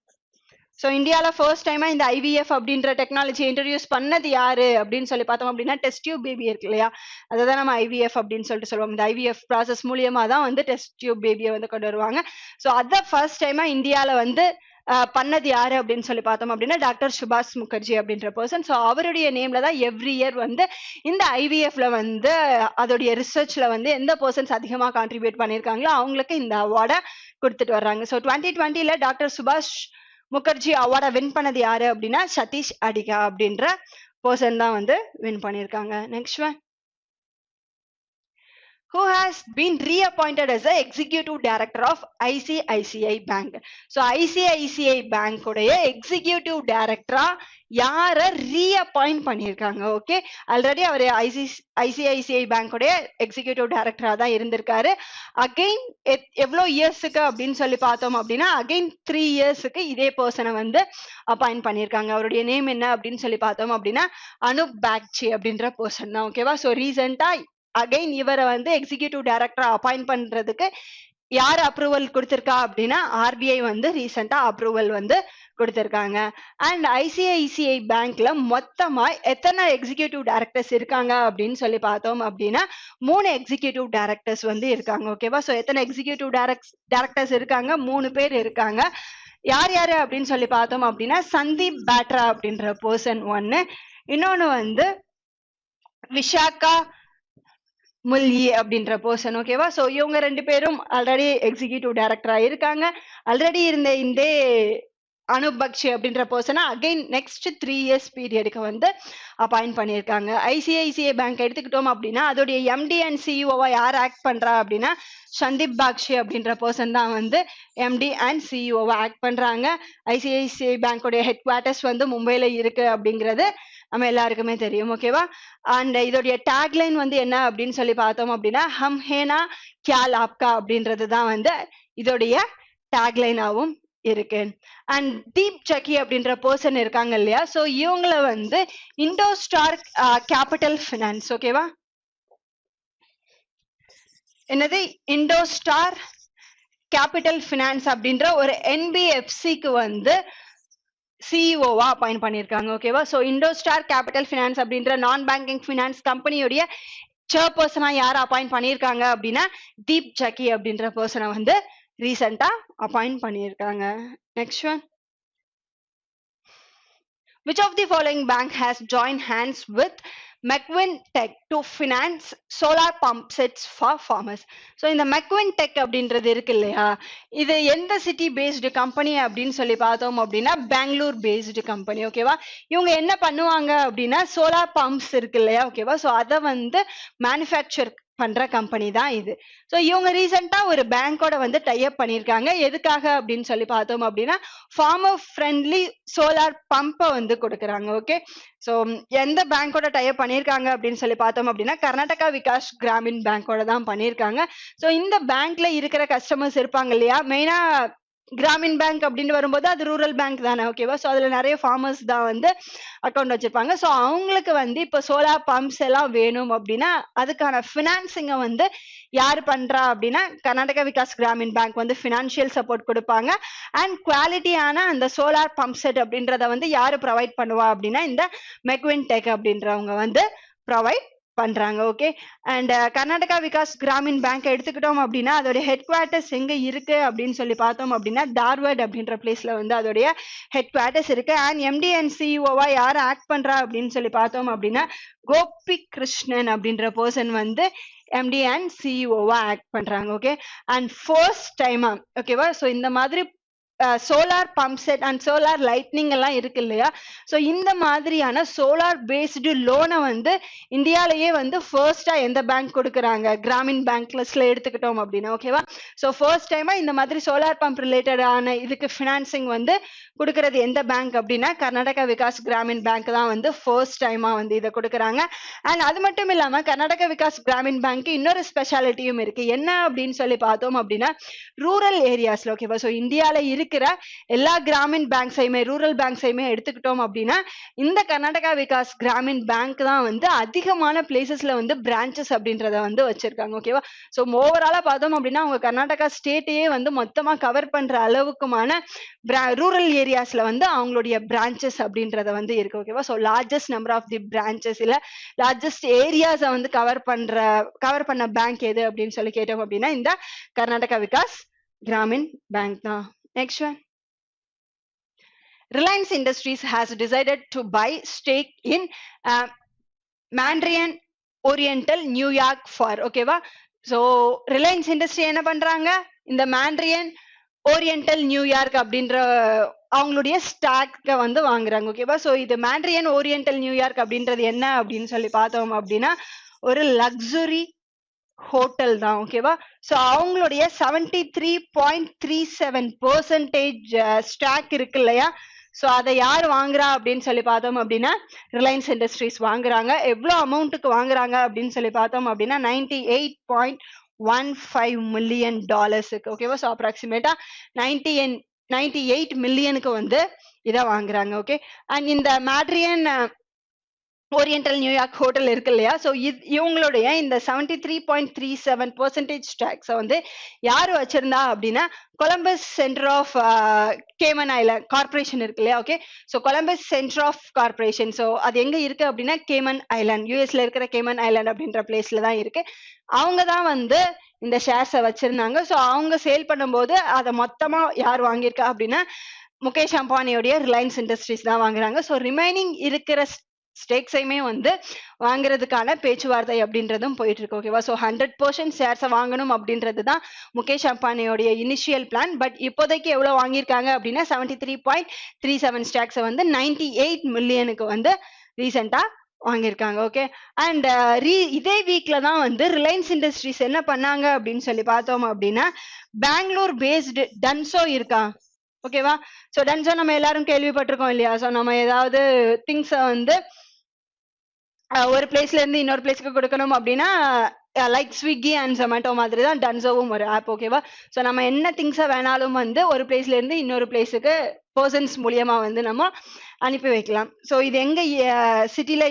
ஸோ இந்தியாவில் ஃபர்ஸ்ட் டைமா இந்த ஐவிஎஃப் அப்படின்ற டெக்னாலஜி இன்ட்ரடியூஸ் பண்ணது யாரு அப்படின்னு சொல்லி பார்த்தோம் அப்படின்னா டெஸ்ட் டியூப் பேபி இருக்கு இல்லையா, அதை தான் நம்ம ஐவிஎஃப் அப்படின்னு சொல்லிட்டு சொல்லுவோம். இந்த ஐவிஎஃப் ப்ராசஸ் மூலியமா தான் வந்து டெஸ்ட் டியூப் பேபியை வந்து கொண்டு வருவாங்க. ஸோ அதை ஃபர்ஸ்ட் டைமா இந்தியாவில் வந்து பண்ணது யாரு அப்படின்னு சொல்லி பார்த்தோம் அப்படின்னா டாக்டர் சுபாஷ் முகர்ஜி அப்படின்ற பர்சன். ஸோ அவருடைய நேம்ல தான் எவ்ரி இயர் வந்து இந்த ஐவிஎஃப்ல வந்து அதோடைய ரிசர்ச்ல வந்து எந்த பர்சன்ஸ் அதிகமாக கான்ட்ரிபியூட் பண்ணியிருக்காங்களோ அவங்களுக்கு இந்த அவார்டை கொடுத்துட்டு வர்றாங்க. ஸோ 2020ல டாக்டர் சுபாஷ் முகர்ஜி அவார்டை வின் பண்ணது யாரு அப்படின்னா சதீஷ் அடிகா அப்படின்ற பர்சன் தான் வந்து வின் பண்ணியிருக்காங்க. Next one, who has been reappointed as the executive director of ICICI Bank. So ICICI Bank உடைய executive director யார ரீஅப்பாயிண்ட் பண்ணியிருக்காங்க, ஓகே. ஆல்ரெடி அவர் ஐசிஐசிஐ பேங்க் உடைய எக்ஸிக்யூட்டிவ் டைரக்டரா தான் இருந்திருக்காரு. அகைன் எவ்வளோ இயர்ஸுக்கு அப்படின்னு சொல்லி பார்த்தோம் அப்படின்னா அகைன் 3 இயர்ஸுக்கு இதே பர்சனை வந்து அப்பாயிண்ட் பண்ணியிருக்காங்க. அவருடைய நேம் என்ன அப்படின்னு சொல்லி பார்த்தோம் அப்படின்னா அனுப் பாக்சி அப்படின்ற பர்சன் தான், ஓகேவா. ஸோ ரீசெண்டா அகைன் இவரை வந்து எக்ஸிக்யூட்டிவ் டைரக்டரா அப்பாயிண்ட் பண்றதுக்கு யார் அப்ரூவல் கொடுத்திருக்கா அப்படின்னா ஆர்பிஐ வந்து ரீசெண்டா அப்ரூவல் வந்து கொடுத்திருக்காங்க. அண்ட் ஐசிஐசிஐ பேங்க்ல மொத்தமா எத்தனை எக்ஸிக்யூட்டிவ் டைரக்டர்ஸ் இருக்காங்க அப்படின்னு சொல்லி பார்த்தோம் அப்படின்னா 3 எக்ஸிக்யூட்டிவ் டைரக்டர்ஸ் வந்து இருக்காங்க, ஓகேவா. ஸோ எத்தனை எக்ஸிக்யூட்டிவ் டைரக்டர்ஸ் இருக்காங்க, 3 பேர் இருக்காங்க. யார் யாரு அப்படின்னு சொல்லி பார்த்தோம் அப்படின்னா சந்தீப் பேட்ரா அப்படின்ற பர்சன் ஒன்னு, இன்னொன்னு வந்து விஷாக்கா முல்யி அப்படின்ற பர்சன், ஓகேவா. ஸோ இவங்க 2 பேரும் ஆல்ரெடி எக்ஸிக்யூட்டிவ் டைரக்டரா இருக்காங்க. ஆல்ரெடி இருந்த இந்த அனுப் பக்ஷி அப்படின்ற பர்சனை அகைன் நெக்ஸ்ட் 3 years பீரியடுக்கு வந்து அப்பாயிண்ட் பண்ணியிருக்காங்க. ஐசிஐசிஐ பேங்க் எடுத்துக்கிட்டோம் அப்படின்னா அதோடைய எம்டி அண்ட் சிஇஓவா யார் ஆக்ட் பண்றா அப்படின்னா சந்தீப் பாக்ஷி அப்படின்ற பர்சன் தான் வந்து எம்டி அண்ட் சிஇஓவா ஆக்ட் பண்றாங்க. ஐசிஐசிஐ பேங்கோடைய ஹெட் குவார்ட்டர்ஸ் வந்து மும்பைல இருக்கு அப்படிங்கிறது நம்ம எல்லாருக்குமே தெரியும். ஓகேவா? அண்ட் இதோடைய டேக்லைன் வந்து என்ன அப்படின்னு சொல்லி பார்த்தோம் அப்படின்னா ஹம் ஹேனா கியால் ஆப்கா அப்படின்றது தான் வந்து இதோடைய டேக்லைனாவும் இருக்கு. அண்ட் தீப் சக்கி அப்படின்ற பர்சன் இருக்காங்க இல்லையா, சோ இவங்கள வந்து இண்டோஸ்டார் கேபிட்டல் ஃபினான்ஸ், ஓகேவா, என்னது இண்டோஸ்டார் கேபிட்டல் ஃபினான்ஸ் அப்படின்ற ஒரு என்பிஎஃப்சிக்கு வந்து சிஇஓவா அப்பாயிண்ட் பண்ணியிருக்காங்க. ஓகேவா? சோ இண்டோஸ்டார் கேபிட்டல் ஃபினான்ஸ் அப்படின்ற நான் பேங்கிங் ஃபினான்ஸ் கம்பெனியோடைய சேர்பர்சனா யார் அப்பாயிண்ட் பண்ணியிருக்காங்க அப்படின்னா தீப் சக்கி அப்படின்ற பர்சனை வந்து ரீசெண்டா அப்பாயிண்ட் பண்ணியிருக்காங்க. Next one, which of the following bank has joined hands with McWin Tech to finance solar pump sets for farmers? So இந்த McWin Tech அப்படின்றது இருக்கு இல்லையா, இது எந்த சிட்டி பேஸ்டு கம்பெனி அப்படின்னு சொல்லி பார்த்தோம் அப்படின்னா பெங்களூர் பேஸ்டு கம்பெனி. ஓகேவா? இவங்க என்ன பண்ணுவாங்க அப்படின்னா சோலார் பம்ப்ஸ் இருக்கு இல்லையா, ஓகேவா, ஸோ அதை வந்து மேனுஃபேக்சர் பண்ற கம்பெனி தான் இது. ஸோ இவங்க ரீசெண்டா ஒரு பேங்கோட வந்து டைப் பண்ணியிருக்காங்க. எதுக்காக அப்படின்னு சொல்லி பார்த்தோம் அப்படின்னா ஃபார்மர் ஃப்ரெண்ட்லி சோலார் பம்பை வந்து கொடுக்குறாங்க. ஓகே, ஸோ எந்த பேங்கோட டைப் பண்ணியிருக்காங்க அப்படின்னு சொல்லி பார்த்தோம் அப்படின்னா கர்நாடகா விகாஸ் கிராமின் பேங்கோட தான் பண்ணியிருக்காங்க. ஸோ இந்த பேங்க்ல இருக்கிற கஸ்டமர்ஸ் இருப்பாங்க இல்லையா, மெயினா கிராமின் பேங்க் அப்படின்னு வரும்போது அது ரூரல் பேங்க் தானே, ஓகேவா, ஸோ அதுல நிறைய ஃபார்மர்ஸ் தான் வந்து அக்கௌண்ட் வச்சிருப்பாங்க. ஸோ அவங்களுக்கு வந்து இப்போ சோலார் பம்ப்ஸ் எல்லாம் வேணும் அப்படின்னா அதுக்கான ஃபினான்சிங்கை வந்து யார் பண்றா அப்படின்னா கர்நாடகா விகாஸ் கிராமின் பேங்க் வந்து ஃபினான்ஷியல் சப்போர்ட் கொடுப்பாங்க. அண்ட் குவாலிட்டியான அந்த சோலார் பம்ப் செட் அப்படின்றத வந்து யாரு ப்ரொவைட் பண்ணுவா அப்படின்னா இந்த மெக்வின் டெக் அப்படின்றவங்க வந்து ப்ரொவைட் பண்றாங்க. Okay, and Karnataka Vikas Gramin bank எடுத்துக்கிட்டோம் அப்படின்னா அதோடைய ஹெட் குவார்ட்டர்ஸ் எங்க இருக்கு அப்படின்னு சொல்லி பார்த்தோம் அப்படின்னா தார்வாட் அப்படின்ற பிளேஸ்ல வந்து அதோடைய ஹெட் குவார்ட்டர்ஸ் இருக்கு. அண்ட் எம்டி அண்ட் சிஇஓவா யார் ஆக்ட் பண்றா அப்படின்னு சொல்லி பார்த்தோம் அப்படின்னா கோபி கிருஷ்ணன் அப்படின்ற பர்சன் வந்து எம்டி அண்ட் சிஇஓவா ஆக்ட் பண்றாங்க. ஓகே, அண்ட் ஃபர்ஸ்ட் டைமா, ஓகேவா, ஸோ இந்த மாதிரி solar pump set and solar lightning எல்லாம் இருக்கு இல்லையா, ஸோ இந்த மாதிரியான சோலார் பேஸ்டு லோனை வந்து இந்தியாலேயே வந்து ஃபர்ஸ்டா எந்த பேங்க் கொடுக்குறாங்க, கிராமின் பேங்க் லிஸ்ட்ல எடுத்துக்கிட்டோம் அப்படின்னா, ஓகேவா, ஸோ ஃபர்ஸ்ட் டைமா இந்த மாதிரி சோலார் பம்ப் ரிலேட்டடான இதுக்கு ஃபினான்சிங் வந்து கொடுக்கறது எந்த பேங்க் அப்படின்னா கர்நாடகா விகாஸ் கிராமின் பேங்க் தான் வந்து ஃபர்ஸ்ட் டைமா வந்து இதை கொடுக்குறாங்க. அண்ட் அது மட்டும் இல்லாம கர்நாடகா விகாஸ் கிராமின் பேங்க் இன்னொரு ஸ்பெஷாலிட்டியும் இருக்கு. என்ன அப்படின்னு சொல்லி பார்த்தோம் அப்படின்னா ரூரல் ஏரியாஸ்ல, ஓகேவா, ஸோ இந்தியால இருக்கிற எல்லா கிராமின் பேங்க்ஸையுமே ரூரல் பேங்க்ஸையுமே எடுத்துக்கிட்டோம் அப்படின்னா இந்த கர்நாடகா விகாஸ் கிராமின் பேங்க் தான் வந்து அதிகமான பிளேசஸ்ல வந்து பிரான்ச்சஸ் அப்படின்றத வந்து வச்சிருக்காங்க. ஓகேவா, ஸோ ஓவராலா பார்த்தோம் அப்படின்னா அவங்க கர்நாடகா ஸ்டேட்டையே வந்து மொத்தமா கவர் பண்ற அளவுக்குமான ரூரல் ஏரியாஸ்ல வந்து அவங்களுடைய பிரான்ச்சஸ் அப்படின்றத வந்து இருக்கு. ஓகேவா, so largest number of the branches இல்ல லார்ஜஸ்ட் ஏரியாஸை வந்து கவர் பண்ண பேங்க் எது அப்படின்னு சொல்லி கேட்டோம் அப்படின்னா இந்த கர்நாடகா விகாஸ் கிராமின் பேங்க் தான். Next one, Reliance Industries has decided to buy stake in Mandarin Oriental New York for, ஓகேவா, ஸோ ரிலையன்ஸ் இண்டஸ்ட்ரி என்ன பண்றாங்க, இந்த மேண்ட்ரியன் ஓரியன்டல் நியூயார்க் அப்படின்ற அவங்களுடைய ஸ்டாக்கை வந்து வாங்குறாங்க. ஓகேவா, ஸோ இது மேண்ட்ரியன் ஓரியன்டல் நியூயார்க் அப்படின்றது என்ன அப்படின்னு சொல்லி பார்த்தோம் அப்படின்னா ஒரு லக்ஸுரி ஹோட்டல் தான். ஓகேவா, ஸோ அவங்களுடைய 73.37% ஸ்டாக் இருக்கு இல்லையா, ஸோ அதை யார் வாங்குறா அப்படின்னு சொல்லி பார்த்தோம் அப்படின்னா ரிலையன்ஸ் இண்டஸ்ட்ரீஸ் வாங்குறாங்க. எவ்வளோ அமௌண்ட்டுக்கு வாங்குறாங்க அப்படின்னு சொல்லி பார்த்தோம் அப்படின்னா $98.15 million. ஓகேவா, ஸோ அப்ராக்சிமேட்டா 98 மில்லியனுக்கு வந்து இதை வாங்குறாங்க. ஓகே, அண்ட் இந்த மேட்ரியன் ஓரியன்டல் நியூயார்க் ஹோட்டல் இருக்கு இல்லையா, ஸோ இவங்களுடைய இந்த 73.37% ஸ்டாக்ஸை வந்து யார் வச்சிருந்தா அப்படின்னா Columbus centre of Cayman Island corporation இருக்கு இல்லையா. Okay, so Columbus centre of corporation, so அது எங்க இருக்கு அப்படின்னா கேமன் ஐலாண்ட், யூஎஸ்ல இருக்கிற கேமன் ஐலாண்ட் அப்படின்ற பிளேஸ்ல தான் இருக்கு. அவங்க தான் வந்து இந்த ஷேர்ஸை வச்சிருந்தாங்க. ஸோ அவங்க சேல் பண்ணும்போது அதை மொத்தமா யார் வாங்கியிருக்கா அப்படின்னா முகேஷ் அம்பானியோடைய ரிலையன்ஸ் இண்டஸ்ட்ரீஸ் தான் வாங்குறாங்க. ஸோ ரிமைனிங் இருக்கிற ஸ்டேக்ஸையுமே வந்து வாங்குறதுக்கான பேச்சுவார்த்தை அப்படின்றதும் போயிட்டு இருக்கு ஓகேவா. ஸோ 100% ஷேர்ஸை வாங்கணும் அப்படின்றது தான் முகேஷ் அம்பானியோடைய இனிஷியல் பிளான். பட் இப்போதைக்கு எவ்வளோ வாங்கியிருக்காங்க அப்படின்னா 73.37 ஸ்டாக்ஸை வந்து 98 மில்லியனுக்கு வந்து ரீசெண்டாக வாங்கியிருக்காங்க ஓகே. அண்ட் இதே வீக்ல தான் வந்து ரிலையன்ஸ் இண்டஸ்ட்ரீஸ் என்ன பண்ணாங்க அப்படின்னு சொல்லி பார்த்தோம் அப்படின்னா பெங்களூர் பேஸ்டு டன்சோ இருக்கா ஓகேவா. ஸோ டன்சோ நம்ம எல்லாரும் கேள்விப்பட்டிருக்கோம் இல்லையா. ஸோ நம்ம ஏதாவது திங்ஸை வந்து ஒரு பிளேஸ்ல இருந்து இன்னொரு பிளேஸ்க்கு கொடுக்கணும் அப்படின்னா லைக் ஸ்விக்கி அண்ட் ஜொமேட்டோ மாதிரி தான் டன்சோவும் ஒரு ஆப் ஓகேவா. ஸோ நம்ம என்ன திங்ஸை வேணாலும் வந்து ஒரு பிளேஸ்ல இருந்து இன்னொரு பிளேஸுக்கு பர்சன்ஸ் மூலியமா வந்து நம்ம அனுப்பி வைக்கலாம். ஸோ இது எங்க சிட்டில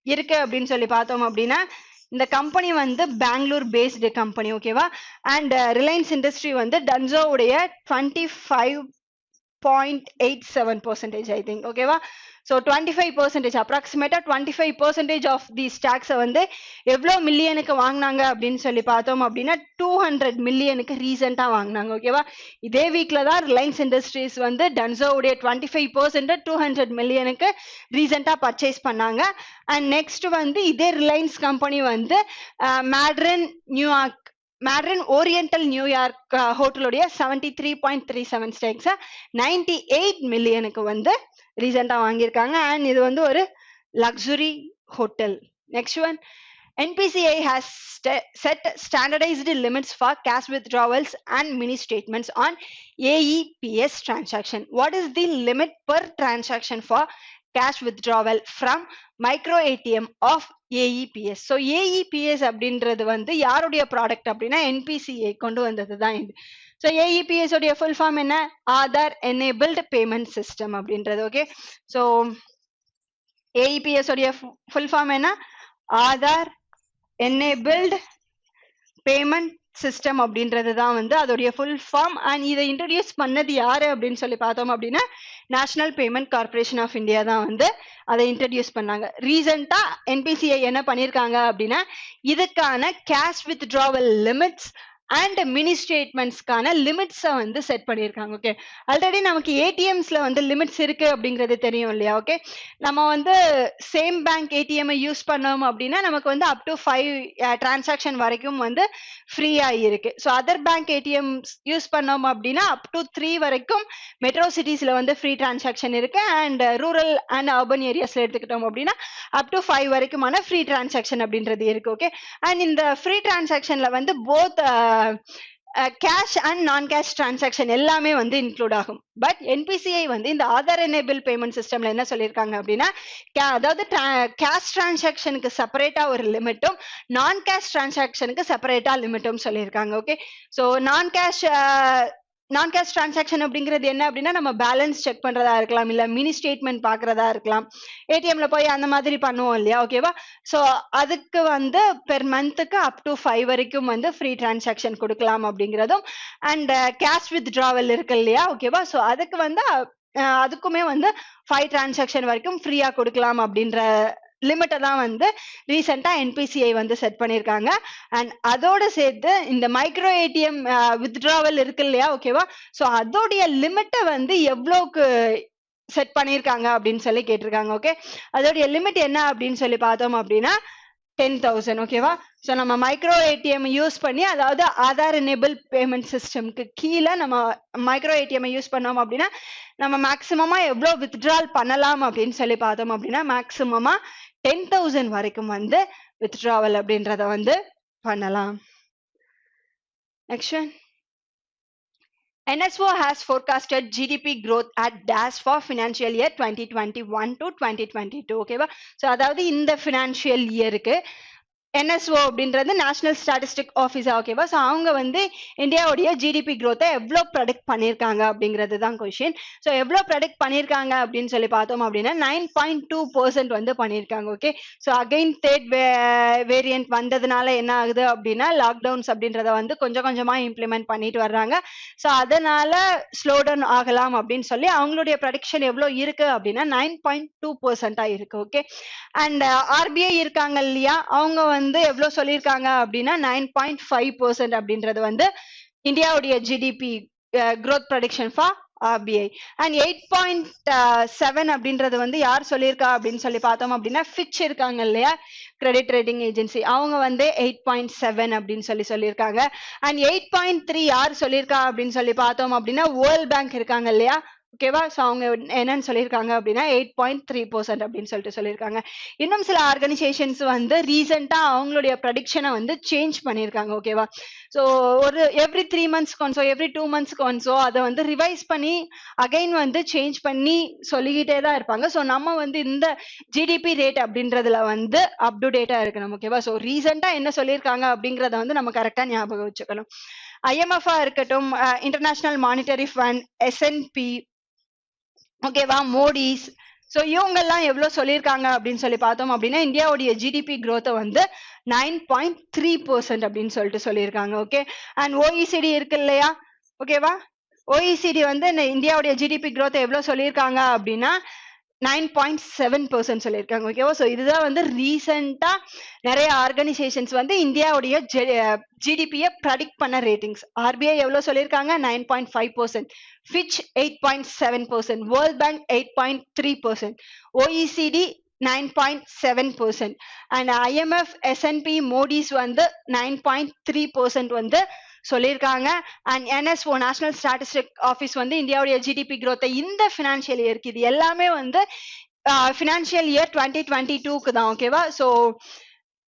இருக்கு அப்படின்னு சொல்லி பார்த்தோம் அப்படின்னா இந்த கம்பெனி வந்து பெங்களூர் பேஸ்டு கம்பெனி ஓகேவா. அண்ட் ரிலையன்ஸ் இண்டஸ்ட்ரி வந்து டன்சோவுடைய 25.87% ஐ திங்க் ஓகேவா. ஸோ 25% அப்ராக்சிமேட்டா 25% ஆஃப் தி ஸ்டாக்ஸை வந்து எவ்வளோ மில்லியனுக்கு வாங்கினாங்க அப்படின்னு சொல்லி பார்த்தோம் அப்படின்னா 200 மில்லியனுக்கு ரீசெண்டாக வாங்கினாங்க ஓகேவா. இதே வீக்ல தான் ரிலையன்ஸ் இண்டஸ்ட்ரீஸ் வந்து டன்சோவுடைய 25% 200 மில்லியனுக்கு ரீசெண்டாக பர்ச்சேஸ் பண்ணாங்க. அண்ட் நெக்ஸ்ட் வந்து இதே ரிலையன்ஸ் கம்பெனி வந்து மேட்ரின் ஓரியண்டல் நியூயார்க் ஹோட்டலுடைய 73.37 ஸ்டேக்ஸை 98 மில்லியனுக்கு வந்து ரீசெண்டாக வாங்கியிருக்காங்க. அண்ட் இது வந்து ஒரு luxury hotel. Next one, NPCI has set standardized limits for cash withdrawals and mini statements on AEPS transaction. What is the limit per transaction for cash withdrawal from micro ATM of AEPS? So AEPS அப்படின்றது வந்து யாருடைய product அப்படின்னா NPCI கொண்டு வந்தது தான் இது. So AEPS உடைய full form என்ன? ஆதார் எனேபிள்டு பேமெண்ட் சிஸ்டம் அப்படின்றது ஓகே. ஸோ AEPS உடைய ஃபுல் ஃபார்ம் என்ன? ஆதார் எனேபிள்டு பேமெண்ட் சிஸ்டம் அப்படின்றது தான் வந்து அதோடைய ஃபுல் ஃபார்ம். அண்ட் இதை இன்ட்ரடியூஸ் பண்ணது யாரு அப்படின்னு சொல்லி பார்த்தோம் அப்படின்னா national payment corporation of India தான் வந்து அதை இன்ட்ரடியூஸ் பண்ணாங்க. ரீசெண்டா NPCI என்ன பண்ணியிருக்காங்க அப்படின்னா இதுக்கான cash withdrawal limits and mini ஸ்டேட்மெண்ட்ஸ்க்கான லிமிட்ஸை வந்து செட் பண்ணியிருக்காங்க ஓகே. ஆல்ரெடி நமக்கு ஏடிஎம்ஸ்ல வந்து லிமிட்ஸ் இருக்கு அப்படிங்கிறது தெரியும் இல்லையா ஓகே. நம்ம வந்து சேம் பேங்க் ஏடிஎம் யூஸ் பண்ணோம் அப்படின்னா நமக்கு வந்து அப் டு 5 டிரான்சாக்ஷன் வரைக்கும் வந்து ஃப்ரீயா இருக்கு. So other bank ATM use பண்ணோம் அப்படின்னா அப் டு 3 வரைக்கும் மெட்ரோ சிட்டிஸ்ல வந்து ஃப்ரீ டிரான்சாக்ஷன் இருக்கு. அண்ட் ரூரல் அண்ட் அர்பன் ஏரியாஸ்ல எடுத்துக்கிட்டோம் அப்படின்னா அப் டு 5 வரைக்குமான ஃப்ரீ டிரான்சாக்ஷன் அப்படின்றது இருக்கு ஓகே. அண்ட் இந்த ஃப்ரீ டிரான்சாக்ஷன்ல வந்து போத் கேஷ் அண்ட் நான் கேஷ் டிரான்சாக்ஷன் எல்லாமே வந்து இன்க்ளூட் ஆகும். பட் NPCI வந்து இந்த ஆதார் எனேபிள் பேமெண்ட் சிஸ்டம்ல என்ன சொல்லியிருக்காங்க அப்படின்னா அதாவது கேஷ் டிரான்சாக்ஷனுக்கு செப்பரேட்டா ஒரு லிமிட்டும் நான் கேஷ் டிரான்சாக்ஷனுக்கு செப்பரேட்டா லிமிட்டும் சொல்லியிருக்காங்க ஓகே. ஸோ நான் கேஷ் டிரான்சாக்ஷன் அப்படிங்கிறது என்ன அப்படின்னா நம்ம பேலன்ஸ் செக் பண்றதா இருக்கலாம், இல்ல மினி ஸ்டேட்மெண்ட் பாக்குறதா இருக்கலாம், ஏடிஎம்ல போய் அந்த மாதிரி பண்ணுவோம் இல்லையா ஓகேவா. ஸோ அதுக்கு வந்து பெர் மந்த்துக்கு அப் டு 5 வரைக்கும் வந்து ஃப்ரீ டிரான்சாக்ஷன் கொடுக்கலாம் அப்படிங்கிறதும் அண்ட் கேஷ் வித்ட்ராவல் இருக்கு இல்லையா ஓகேவா. ஸோ அதுக்கு வந்து அதுக்குமே வந்து 5 டிரான்சாக்ஷன் வரைக்கும் ஃப்ரீயா கொடுக்கலாம் அப்படின்ற லிமிட்டை தான் வந்து ரீசெண்டா NPCI வந்து செட் பண்ணியிருக்காங்க. அண்ட் அதோட சேர்த்து இந்த மைக்ரோ ஏடிஎம் வித்ட்ராவல் இருக்கு இல்லையா ஓகேவா. ஸோ அதோடைய லிமிட்டை வந்து எவ்வளோக்கு செட் பண்ணியிருக்காங்க அப்படின்னு சொல்லி கேட்டிருக்காங்க ஓகே. அதோடைய லிமிட் என்ன அப்படின்னு சொல்லி பார்த்தோம் அப்படின்னா 10,000 ஓகேவா. ஸோ நம்ம மைக்ரோ ஏடிஎம் யூஸ் பண்ணி அதாவது ஆதார் எனேபிள் பேமெண்ட் சிஸ்டம்க்கு கீழே நம்ம மைக்ரோ ஏடிஎம் யூஸ் பண்ணோம் அப்படின்னா நம்ம மேக்சிமமா எவ்வளோ வித்ட்ரால் பண்ணலாம் அப்படின்னு சொல்லி பார்த்தோம் அப்படின்னா மேக்சிமமா 10,000 வரைக்கும் வந்து வித்ட்ராவல் அப்படின்றத வந்து பண்ணலாம். Next NSO has forecasted GDP growth at DAS for financial year 2021 to 2022 ஓகேவா. ஸோ அதாவது இந்த ஃபினான்ஷியல் இயருக்கு NSO அப்படின்றது நேஷனல் ஸ்டாட்டிஸ்டிக் ஆஃபீஸா ஓகேவா. ஸோ அவங்க வந்து இந்தியாவுடைய ஜிடிபி க்ரோத்தை எவ்வளோ ப்ரெடிக்ட் பண்ணியிருக்காங்க அப்படிங்கிறது தான் கொஸ்டின். ஸோ எவ்வளோ ப்ரெடிக்ட் பண்ணியிருக்காங்க அப்படின்னு சொல்லி பார்த்தோம் அப்படின்னா 9.2% வந்து பண்ணியிருக்காங்க okay. So again third variant வந்ததுனால என்ன ஆகுது அப்படின்னா லாக்டவுன்ஸ் அப்படின்றத வந்து கொஞ்சம் கொஞ்சமாக இம்ப்ளிமெண்ட் பண்ணிட்டு வர்றாங்க. ஸோ அதனால ஸ்லோ டவுன் ஆகலாம் அப்படின்னு சொல்லி அவங்களுடைய ப்ரெடிக்ஷன் எவ்வளோ இருக்கு அப்படின்னா 9.2% இருக்கு ஓகே. அண்ட் RBI இருக்காங்க இல்லையா, அவங்க வந்து எவ்வளவு சொல்லியிருக்காங்க அப்படின்னா 9.5% அப்படின்றது வந்து இந்தியாவுடைய GDP growth prediction for RBI. And 8.7 அப்படின்றது வந்து யார் சொல்லியிருக்கா அப்படின்னு சொல்லி பார்த்தோம் அப்படின்னா ஃபிட்ச் இருக்காங்க இல்லையா, கிரெடிட் ரேட்டிங் ஏஜென்சி, அவங்க வந்து 8.7 அப்படின்னு சொல்லியிருக்காங்க. அண்ட் 8.3 யார் சொல்லியிருக்கா அப்படின்னு சொல்லி பார்த்தோம் அப்படின்னா வேர்ல்ட் பேங்க் இருக்காங்க இல்லையா, ஓகேவா. ஸோ அவங்க என்னன்னு சொல்லியிருக்காங்க அப்படின்னா 8.3% அப்படின்னு சொல்லியிருக்காங்க. இன்னும் சில ஆர்கனைசேஷன்ஸ் வந்து ரீசெண்டா அவங்களுடைய ப்ரடிக்ஷனை வந்து சேஞ்ச் பண்ணியிருக்காங்க, ஓகேவா. ஸோ ஒரு எவ்ரி 3 மந்த்ஸ்க்கு ஒன்ஸோ எவ்ரி 2 மந்த்ஸ்க்கு ஒன்ஸோ அதை வந்து ரிவைஸ் பண்ணி அகைன் வந்து சேஞ்ச் பண்ணி சொல்லிக்கிட்டே தான் இருப்பாங்க. ஸோ நம்ம வந்து இந்த ஜிடிபி ரேட் அப்படின்றதுல வந்து அப் டு டேட்டா இருக்கணும், ஓகேவா. ஸோ ரீசெண்டா என்ன சொல்லியிருக்காங்க அப்படிங்கறத வந்து நம்ம கரெக்டா ஞாபகம் வச்சுக்கணும். IMF இருக்கட்டும், இன்டர்நேஷனல் மானிட்டரி ஃபண்ட், SNP, ஓகேவா, மோடிஸ், ஸோ இவங்கெல்லாம் எவ்வளவு சொல்லியிருக்காங்க அப்படின்னு சொல்லி பார்த்தோம் அப்படின்னா இந்தியாவுடைய ஜிடிபி growth வந்து 9.3% அப்படின்னு சொல்லியிருக்காங்க, ஓகே. அண்ட் OECD இருக்கு இல்லையா, ஓகேவா. OECD வந்து இந்தியாவுடைய ஜிடிபி growth எவ்வளவு சொல்லியிருக்காங்க அப்படின்னா 9.7% சொல்லியிருக்காங்க, ஓகேவா. ஸோ இதுதான் வந்து ரீசெண்டா நிறைய ஆர்கனைசேஷன்ஸ் வந்து இந்தியாவுடைய ஜிடிபியை ப்ரெடிக்ட் பண்ண ரேட்டிங்ஸ். RBI எவ்வளவு சொல்லியிருக்காங்க 9.5%, Fitch 8.7%, world bank 8.3%, OECD 9.7%, and IMF, SNP, Modi's வந்து 9.3% வந்து சொல்லியிருக்காங்க. And NSO, national statistic office வந்து இந்தியாவுடைய ஜிடிபி growth இந்த ஃபினான்ஷியல் இயருக்கு, இது எல்லாமே வந்து ஃபினான்ஷியல் இயர் 2022க்கு தான், ஓகேவா. ஸோ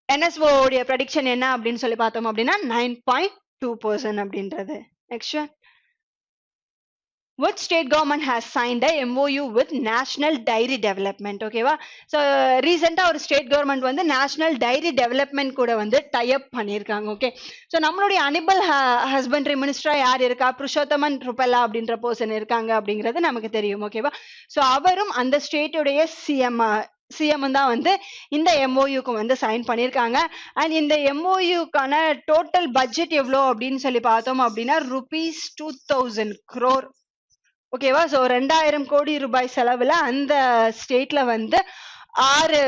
NSO உடைய ப்ரெடிக்ஷன் என்ன அப்படின்னு சொல்லி பார்த்தோம் அப்படின்னா 9.2% அப்படின்றது. Next, which state government has signed a MOU with National Dairy Development, ஓகேவா. ஸோ ரீசெண்டா ஒரு ஸ்டேட் கவர்மெண்ட் வந்து நேஷனல் டைரி டெவலப்மெண்ட் கூட வந்து டைப் பண்ணியிருக்காங்க, ஓகே. ஸோ நம்மளுடைய அனிமல் ஹஸ்பண்ட்ரி மினிஸ்டரா யார் இருக்கா, புருஷோத்தமன் ருபெல்லா அப்படின்ற பர்சன் இருக்காங்க அப்படிங்கிறது நமக்கு தெரியும், ஓகேவா. ஸோ அவரும் அந்த ஸ்டேட்டுடைய சிஎம் தான் வந்து இந்த MOUக்கு வந்து சைன் பண்ணியிருக்காங்க. அண்ட் இந்த MOUக்கான டோட்டல் பட்ஜெட் எவ்வளோ அப்படின்னு சொல்லி பார்த்தோம் அப்படின்னா ₹2000 crore, ஓகேவா. ஸோ 2000 கோடி ரூபாய் செலவுல அந்த ஸ்டேட்ல வந்து 6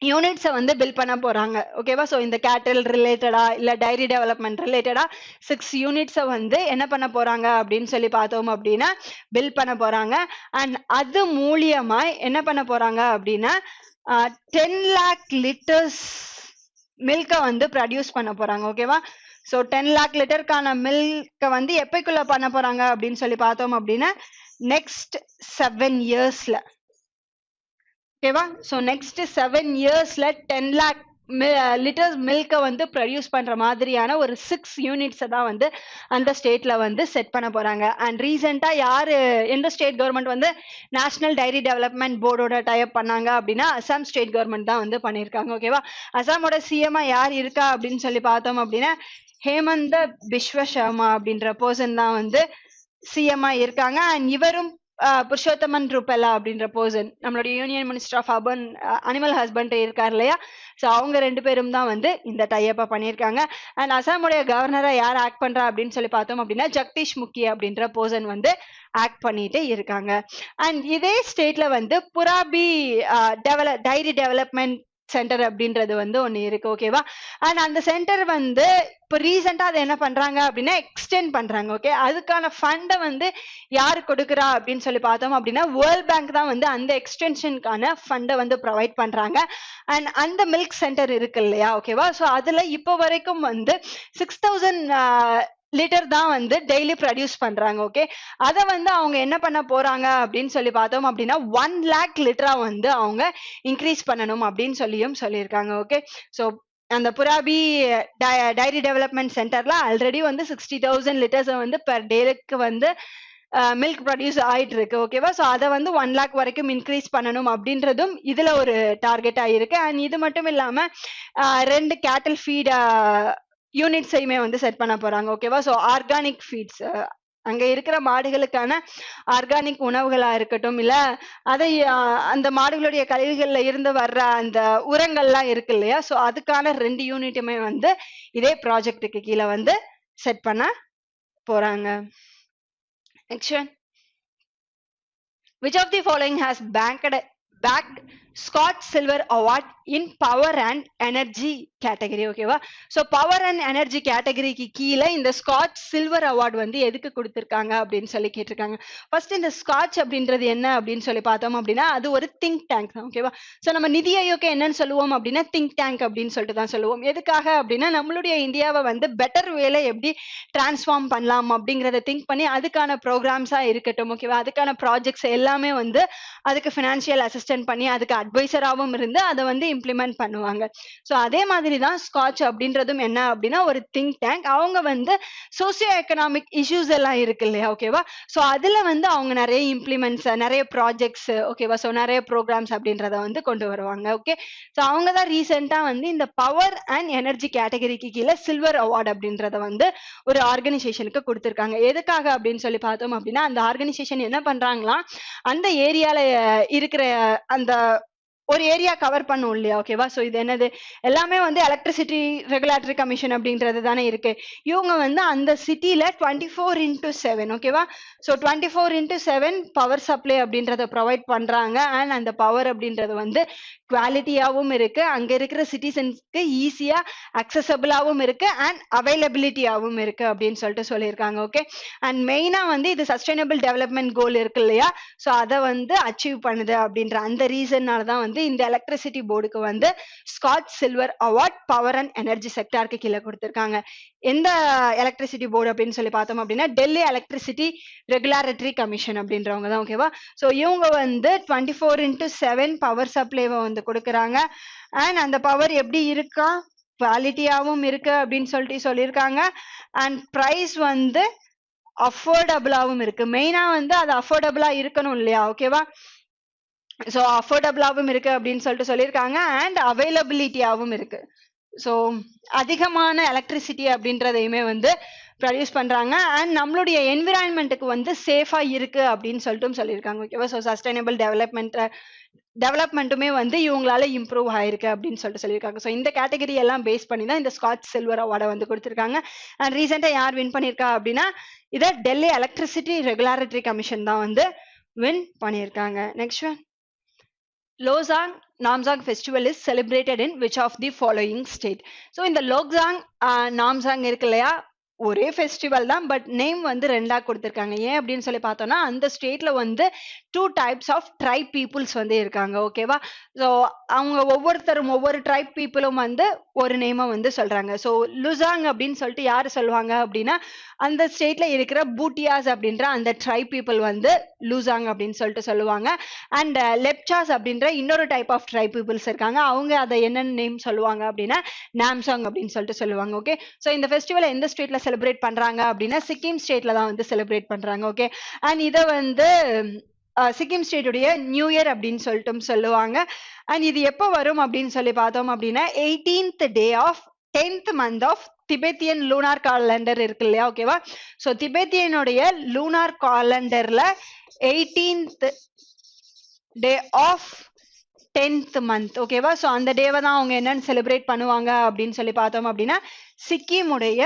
யூனிட்ஸை வந்து பில் பண்ண போறாங்க, ஓகேவா. ஸோ இந்த கேட்டல் ரிலேட்டடா இல்ல டைரி டெவலப்மெண்ட் ரிலேட்டடா 6 யூனிட்ஸை வந்து என்ன பண்ண போறாங்க அப்படின்னு சொல்லி பார்த்தோம் அப்படின்னா பில் பண்ண போறாங்க. அண்ட் அது மூலியமா என்ன பண்ண போறாங்க அப்படின்னா 10 lakh லிட்டர்ஸ் மில்கை வந்து ப்ரொடியூஸ் பண்ண போறாங்க, ஓகேவா. ஸோ 10 lakh லிட்டருக்கான மில்கை வந்து எப்பைக்குள்ள பண்ண போறாங்க அப்படின்னு சொல்லி பார்த்தோம் அப்படின்னா நெக்ஸ்ட் 7 இயர்ஸ்ல, ஓகேவா. ஸோ நெக்ஸ்ட் 7 இயர்ஸ்ல 10 lakh லிட்டர்ஸ் மில்கை வந்து ப்ரொடியூஸ் பண்ற மாதிரியான ஒரு 6 யூனிட்ஸை தான் வந்து அந்த ஸ்டேட்ல வந்து செட் பண்ண போறாங்க. அண்ட் ரீசெண்டா யாரு, எந்த ஸ்டேட் கவர்மெண்ட் வந்து நேஷனல் டைரி டெவலப்மெண்ட் போர்டோட டைப் பண்ணாங்க அப்படின்னா அசாம் ஸ்டேட் கவர்மெண்ட் தான் வந்து பண்ணியிருக்காங்க, ஓகேவா. அசாமோட சிஎம்ஆ யார் இருக்கா அப்படின்னு சொல்லி பார்த்தோம் அப்படின்னா ஹேமந்த பிஸ்வ சர்மா அப்படின்ற பர்சன் தான் வந்து சிஎம்ஆ இருக்காங்க. அண்ட் இவரும் புருஷோத்தமன் ருபெல்லா அப்படின்ற பர்சன் நம்மளுடைய union minister of animal husbandry இருக்கார் இல்லையா. ஸோ அவங்க 2 பேரும் தான் வந்து இந்த டைப்பா பண்ணியிருக்காங்க. அண்ட் அசாமுடைய கவர்னரா யார் ஆக்ட் பண்றா அப்படின்னு சொல்லி பார்த்தோம் அப்படின்னா ஜக்தீஷ் முக்கி அப்படின்ற பர்சன் வந்து ஆக்ட் பண்ணிட்டு இருக்காங்க. அண்ட் இதே ஸ்டேட்ல வந்து புராபி டைரி டெவலப்மெண்ட் சென்டர் அப்படின்றது வந்து ஒண்ணு இருக்கு, ஓகேவா. அண்ட் அந்த சென்டர் வந்து இப்போ ரீசெண்டா அதை என்ன பண்றாங்க அப்படின்னா எக்ஸ்டெண்ட் பண்றாங்க, ஓகே. அதுக்கான ஃபண்டை வந்து யாரு கொடுக்குறா அப்படின்னு சொல்லி பார்த்தோம் அப்படின்னா வேர்ல்ட் பேங்க் தான் வந்து அந்த எக்ஸ்டென்ஷனுக்கான ஃபண்டை வந்து ப்ரொவைட் பண்றாங்க. அண்ட் அந்த மில்க் சென்டர் இருக்கு இல்லையா, ஓகேவா. ஸோ அதுல இப்போ வரைக்கும் வந்து 6000 லிட்டர் தான் வந்து டெய்லி ப்ரொடியூஸ் பண்றாங்க, ஓகே. அதை வந்து அவங்க என்ன பண்ண போறாங்க அப்படின்னு சொல்லி பார்த்தோம் அப்படின்னா 1 lakh லிட்டரா வந்து அவங்க இன்க்ரீஸ் பண்ணணும் அப்படின்னு சொல்லியிருக்காங்க, ஓகே. ஸோ அந்த புராபி டைரி டெவலப்மெண்ட் சென்டர்ல ஆல்ரெடி வந்து 60,000 லிட்டர்ஸ் வந்து பெர் டேக்கு வந்து மில்க் ப்ரொடியூஸ் ஆயிட்டு இருக்கு, ஓகேவா. ஸோ அதை வந்து 1 lakh வரைக்கும் இன்க்ரீஸ் பண்ணணும் அப்படின்றதும் இதுல ஒரு டார்கெட்டா இருக்கு. அண்ட் இது மட்டும் இல்லாம 2 கேட்டல் ஃபீட் யூனிட்ஸையுமே வந்து செட் பண்ண போறாங்க, ஓகேவா. ஸோ ஆர்கானிக் ஃபீட்ஸ், அங்க இருக்கிற மாடுகளுக்கான ஆர்கானிக் உணவுகளா இருக்கட்டும் இல்ல அதை அந்த மாடுகளுடைய கழிவுகள்ல இருந்து வர்ற அந்த உரங்கள்லாம் இருக்கு இல்லையா. ஸோ அதுக்கான 2 யூனிட்டுமே வந்து இதே ப்ராஜெக்டுக்கு கீழே வந்து செட் பண்ண போறாங்க. Next, which of the following has backed Skoch silver award in power and energy category. ஓகேவா? ஸோ பவர் அண்ட் எனர்ஜி கேட்டகரிக்கு கீழே இந்த ஸ்காட்ச் சில்வர் அவார்டு வந்து எதுக்கு கொடுத்துருக்காங்க அப்படின்னு சொல்லி கேட்டிருக்காங்க. ஃபர்ஸ்ட் இந்த ஸ்காட்ச் அப்படின்றது என்ன அப்படின்னு சொல்லி பார்த்தோம் அப்படின்னா அது ஒரு திங்க் டேங்க் தான். ஓகேவா? ஸோ நம்ம நிதி ஆயோக் என்னன்னு சொல்லுவோம் அப்படின்னா திங்க் டேங்க் அப்படின்னு சொல்லிட்டு தான் சொல்லுவோம். எதுக்காக அப்படின்னா நம்மளுடைய இந்தியாவை வந்து பெட்டர் வேலை எப்படி டிரான்ஸ்ஃபார்ம் பண்ணலாம் அப்படிங்கிறத திங்க் பண்ணி அதுக்கான ப்ரோக்ராம்ஸா இருக்கட்டும். ஓகேவா? அதுக்கான ப்ராஜெக்ட்ஸ் எல்லாமே வந்து அதுக்கு ஃபினான்ஷியல் அசிஸ்டன்ட் பண்ணி அதுக்கு அட்வைசராகவும் இருந்து அதை வந்து இம்ப்ளிமெண்ட் பண்ணுவாங்க. ஸோ அதே மாதிரி தான் ஸ்காட்ச் அப்படின்றதும் என்ன அப்படின்னா ஒரு திங்க் டேங்க். அவங்க வந்து சோசியோ எக்கனாமிக் இஷ்யூஸ் எல்லாம் இருக்கு இல்லையா? ஓகேவா? ஸோ அதுல வந்து அவங்க நிறைய இம்ப்ளிமெண்ட்ஸ் நிறைய ப்ராஜெக்ட்ஸ் ஓகேவா? ஸோ நிறைய ப்ரோக்ராம்ஸ் அப்படின்றத வந்து கொண்டு வருவாங்க. ஓகே, ஸோ அவங்க தான் ரீசெண்டா வந்து இந்த பவர் அண்ட் எனர்ஜி கேட்டகரிக்கு கீழே சில்வர் அவார்டு அப்படின்றத வந்து ஒரு ஆர்கனைசேஷனுக்கு கொடுத்துருக்காங்க. எதுக்காக அப்படின்னு சொல்லி பார்த்தோம் அப்படின்னா அந்த ஆர்கனைசேஷன் என்ன பண்றாங்களா அந்த ஏரியால இருக்கிற அந்த ஒரு ஏரியா கவர் பண்ணும் இல்லையா? ஓகேவா? ஸோ இது என்னது எல்லாமே வந்து எலக்ட்ரிசிட்டி ரெகுலேட்டரி கமிஷன் அப்படின்றது தானே இருக்கு. இவங்க வந்து அந்த சிட்டில 24/7 ஓகேவா? ஸோ 24/7 பவர் சப்ளை அப்படின்றத ப்ரொவைட் பண்றாங்க. அண்ட் அந்த பவர் அப்படின்றது வந்து குவாலிட்டியாகவும் இருக்கு, அங்க இருக்கிற சிட்டிசன்ஸ்க்கு ஈஸியா அக்சசபிளாகவும் இருக்கு அண்ட் அவைலபிலிட்டியாகவும் இருக்கு அப்படின்னு சொல்லிட்டு சொல்லியிருக்காங்க. ஓகே, அண்ட் மெயினா வந்து இது சஸ்டைனபிள் டெவலப்மெண்ட் கோல் இருக்கு இல்லையா? ஸோ அதை வந்து அச்சீவ் பண்ணுது அப்படின்ற அந்த ரீசன்னால தான் வந்து இந்த எலக்ட்ரிசிட்டி போர்டுக்கு வந்து Scotch silver award power and energy செக்டாருக்கு கீழே கொடுத்திருக்காங்க. எந்த எலக்ட்ரிசிட்டி போர்டு அப்படின்னு சொல்லி பார்த்தோம் அப்படின்னா டெல்லி எலக்ட்ரிசிட்டி ரெகுலேட்டரி கமிஷன் அப்படின்றவங்க தான். ஓகேவா? ஸோ இவங்க வந்து 24/7 பவர் சப்ளைவை வந்து கொடுக்குறாங்க. அண்ட் அந்த பவர் எப்படி இருக்கா குவாலிட்டியாவும் இருக்கு அப்படின்னு சொல்லிட்டு சொல்லியிருக்காங்க. அண்ட் ப்ரைஸ் வந்து அஃபோர்டபுளாவும் இருக்கு. மெயினா வந்து அது அஃபோர்டபுளா இருக்கணும் இல்லையா? ஓகேவா? ஸோ அஃபோர்டபுளாகவும் இருக்கு அப்படின்னு சொல்லிட்டு சொல்லியிருக்காங்க. அண்ட் அவைலபிலிட்டியாகவும் இருக்கு. ஸோ அதிகமான எலக்ட்ரிசிட்டி அப்படின்றதையுமே வந்து ப்ரொடியூஸ் பண்றாங்க. அண்ட் நம்மளுடைய என்விரான்மெண்ட்டுக்கு வந்து சேஃபா இருக்கு அப்படின்னு சொல்லிட்டு சொல்லியிருக்காங்க. ஓகேவா? ஸோ சஸ்டைனபிள் டெவலப்மெண்ட்டுமே வந்து இவங்களால இம்ப்ரூவ் ஆயிருக்கு அப்படின்னு சொல்லிட்டு சொல்லியிருக்காங்க. ஸோ இந்த கேட்டகரி எல்லாம் பேஸ் பண்ணி தான் இந்த ஸ்காட்ச் சில்வர் அவார்டை வந்து கொடுத்துருக்காங்க. அண்ட் ரீசெண்டா யார் வின் பண்ணியிருக்கா அப்படின்னா இதை டெல்லி எலக்ட்ரிசிட்டி ரெகுலேட்டரி கமிஷன் தான் வந்து வின் பண்ணியிருக்காங்க. Next one, Losang Namsang festival is celebrated in which of the following state? So இந்த லோக்சாங் நாம்சாங் இருக்கு இல்லையா ஒரே ஃபெஸ்டிவல் தான், பட் நேம் வந்து ரெண்டா கொடுத்துருக்காங்க. ஏன் அப்படின்னு சொல்லி பார்த்தோம்னா அந்த ஸ்டேட்ல வந்து 2 டைப்ஸ் ஆஃப் ட்ரைப் பீப்புள்ஸ் வந்து இருக்காங்க. ஓகேவா? ஸோ அவங்க ஒவ்வொருத்தரும் ஒவ்வொரு ட்ரைப் பீப்புளும் வந்து ஒரு நேமை வந்து சொல்றாங்க. ஸோ லுசாங் அப்படின்னு சொல்லிட்டு யாரு சொல்லுவாங்க அப்படின்னா அந்த ஸ்டேட்ல இருக்கிற பூட்டியாஸ் அப்படின்ற அந்த ட்ரைப் பீப்புள் வந்து லூசாங் அப்படின்னு சொல்லிட்டு சொல்லுவாங்க. அண்ட் லெப்சாஸ் அப்படின்ற இன்னொரு டைப் ஆஃப் ட்ரைப் பீப்புள்ஸ் இருக்காங்க. அவங்க அதை என்னென்ன நேம் சொல்லுவாங்க அப்படின்னா நாம்சாங் அப்படின்னு சொல்லிட்டு சொல்லுவாங்க. ஓகே, ஸோ இந்த ஃபெஸ்டிவல் எந்த ஸ்டேட்ல செலிப்ரேட் பண்றாங்க அப்படின்னா சிக்கிம் ஸ்டேட்ல தான் வந்து செலிப்ரேட் பண்றாங்க. ஓகே, அண்ட் இதை வந்து சிக்கிம் ஸ்டேட்டுடைய நியூ இயர் அப்படின்னு சொல்லிட்டு சொல்லுவாங்க. அண்ட் இது எப்போ வரும் அப்படின்னு சொல்லி பார்த்தோம் அப்படின்னா 18th day of 10th month of Tibetan lunar calendar இருக்கு இல்லையா? ஓகேவா? ஸோ திபெத்தியனுடைய லூனார் காலண்டர்ல 18th day of 10th month ஓகேவா? ஸோ அந்த டேவை தான் அவங்க என்னன்னு செலிப்ரேட் பண்ணுவாங்க அப்படின்னு சொல்லி பார்த்தோம் அப்படின்னா சிக்கிமுடைய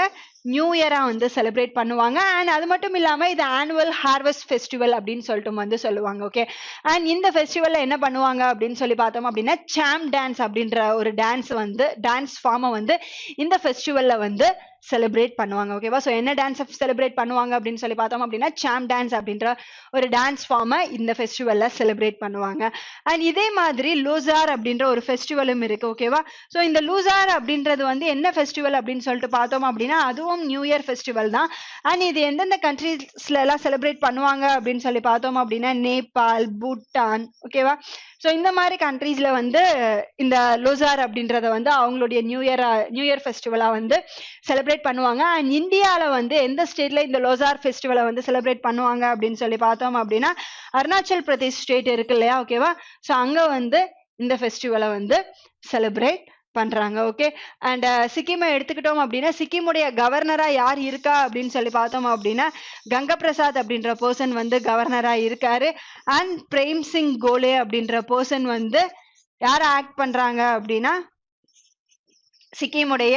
நியூ இயரா வந்து செலிப்ரேட் பண்ணுவாங்க. அண்ட் அது மட்டும் இல்லாம இது ஆனுவல் ஹார்வெஸ்ட் ஃபெஸ்டிவல் அப்படின்னு சொல்லிட்டு வந்து சொல்லுவாங்க. ஓகே, அண்ட் இந்த ஃபெஸ்டிவல்ல என்ன பண்ணுவாங்க அப்படின்னு சொல்லி பார்த்தோம் அப்படின்னா சாம் டான்ஸ் அப்படின்ற ஒரு டான்ஸ் ஃபார்மை வந்து இந்த ஃபெஸ்டிவல்ல வந்து செலிப்ரேட் பண்ணுவாங்க. ஓகேவா? ஸோ என்ன டான்ஸ் செலிப்ரேட் பண்ணுவாங்க அப்படின்னு சொல்லி பார்த்தோம் அப்படின்னா சாம் டான்ஸ் அப்படின்ற ஒரு டான்ஸ் ஃபார்மை இந்த ஃபெஸ்டிவல்ல செலிப்ரேட் பண்ணுவாங்க. அண்ட் இதே மாதிரி லூசார் அப்படின்ற ஒரு ஃபெஸ்டிவலும் இருக்கு. ஓகேவா? ஸோ இந்த லூசார் அப்படின்றது வந்து என்ன ஃபெஸ்டிவல் அப்படின்னு சொல்லிட்டு பார்த்தோம் அப்படின்னா அதுவும் நியூ இயர் ஃபெஸ்டிவல் தான். அண்ட் இது எந்தெந்த கண்ட்ரீஸ்ல எல்லாம் செலிப்ரேட் பண்ணுவாங்க அப்படின்னு சொல்லி பார்த்தோம் அப்படின்னா நேபாள், பூட்டான். ஓகேவா? ஸோ இந்த மாதிரி கண்ட்ரீஸ்ல வந்து இந்த லோசார் அப்படின்றத வந்து அவங்களுடைய நியூ இயர் ஃபெஸ்டிவலா வந்து செலிப்ரேட் பண்ணுவாங்க. அண்ட் இந்தியாவில வந்து எந்த ஸ்டேட்ல இந்த லோசார் ஃபெஸ்டிவலை வந்து செலிப்ரேட் பண்ணுவாங்க அப்படின்னு சொல்லி பார்த்தோம் அப்படின்னா அருணாச்சல் பிரதேஷ் ஸ்டேட் இருக்கு இல்லையா? ஓகேவா? ஸோ அங்க வந்து இந்த ஃபெஸ்டிவலை வந்து செலிப்ரேட் பண்றாங்க. ஓகே, அண்ட் சிக்கிமை எடுத்துக்கிட்டோம் அப்படின்னா சிக்கிமுடைய கவர்னரா யார் இருக்கா அப்படின்னு சொல்லி பார்த்தோம் அப்படின்னா கங்கா பிரசாத் அப்படின்ற பர்சன் வந்து கவர்னரா இருக்காரு. அண்ட் பிரேம் சிங் கோலே அப்படின்ற பர்சன் வந்து யார ஆக்ட் பண்றாங்க அப்படின்னா சிக்கிமுடைய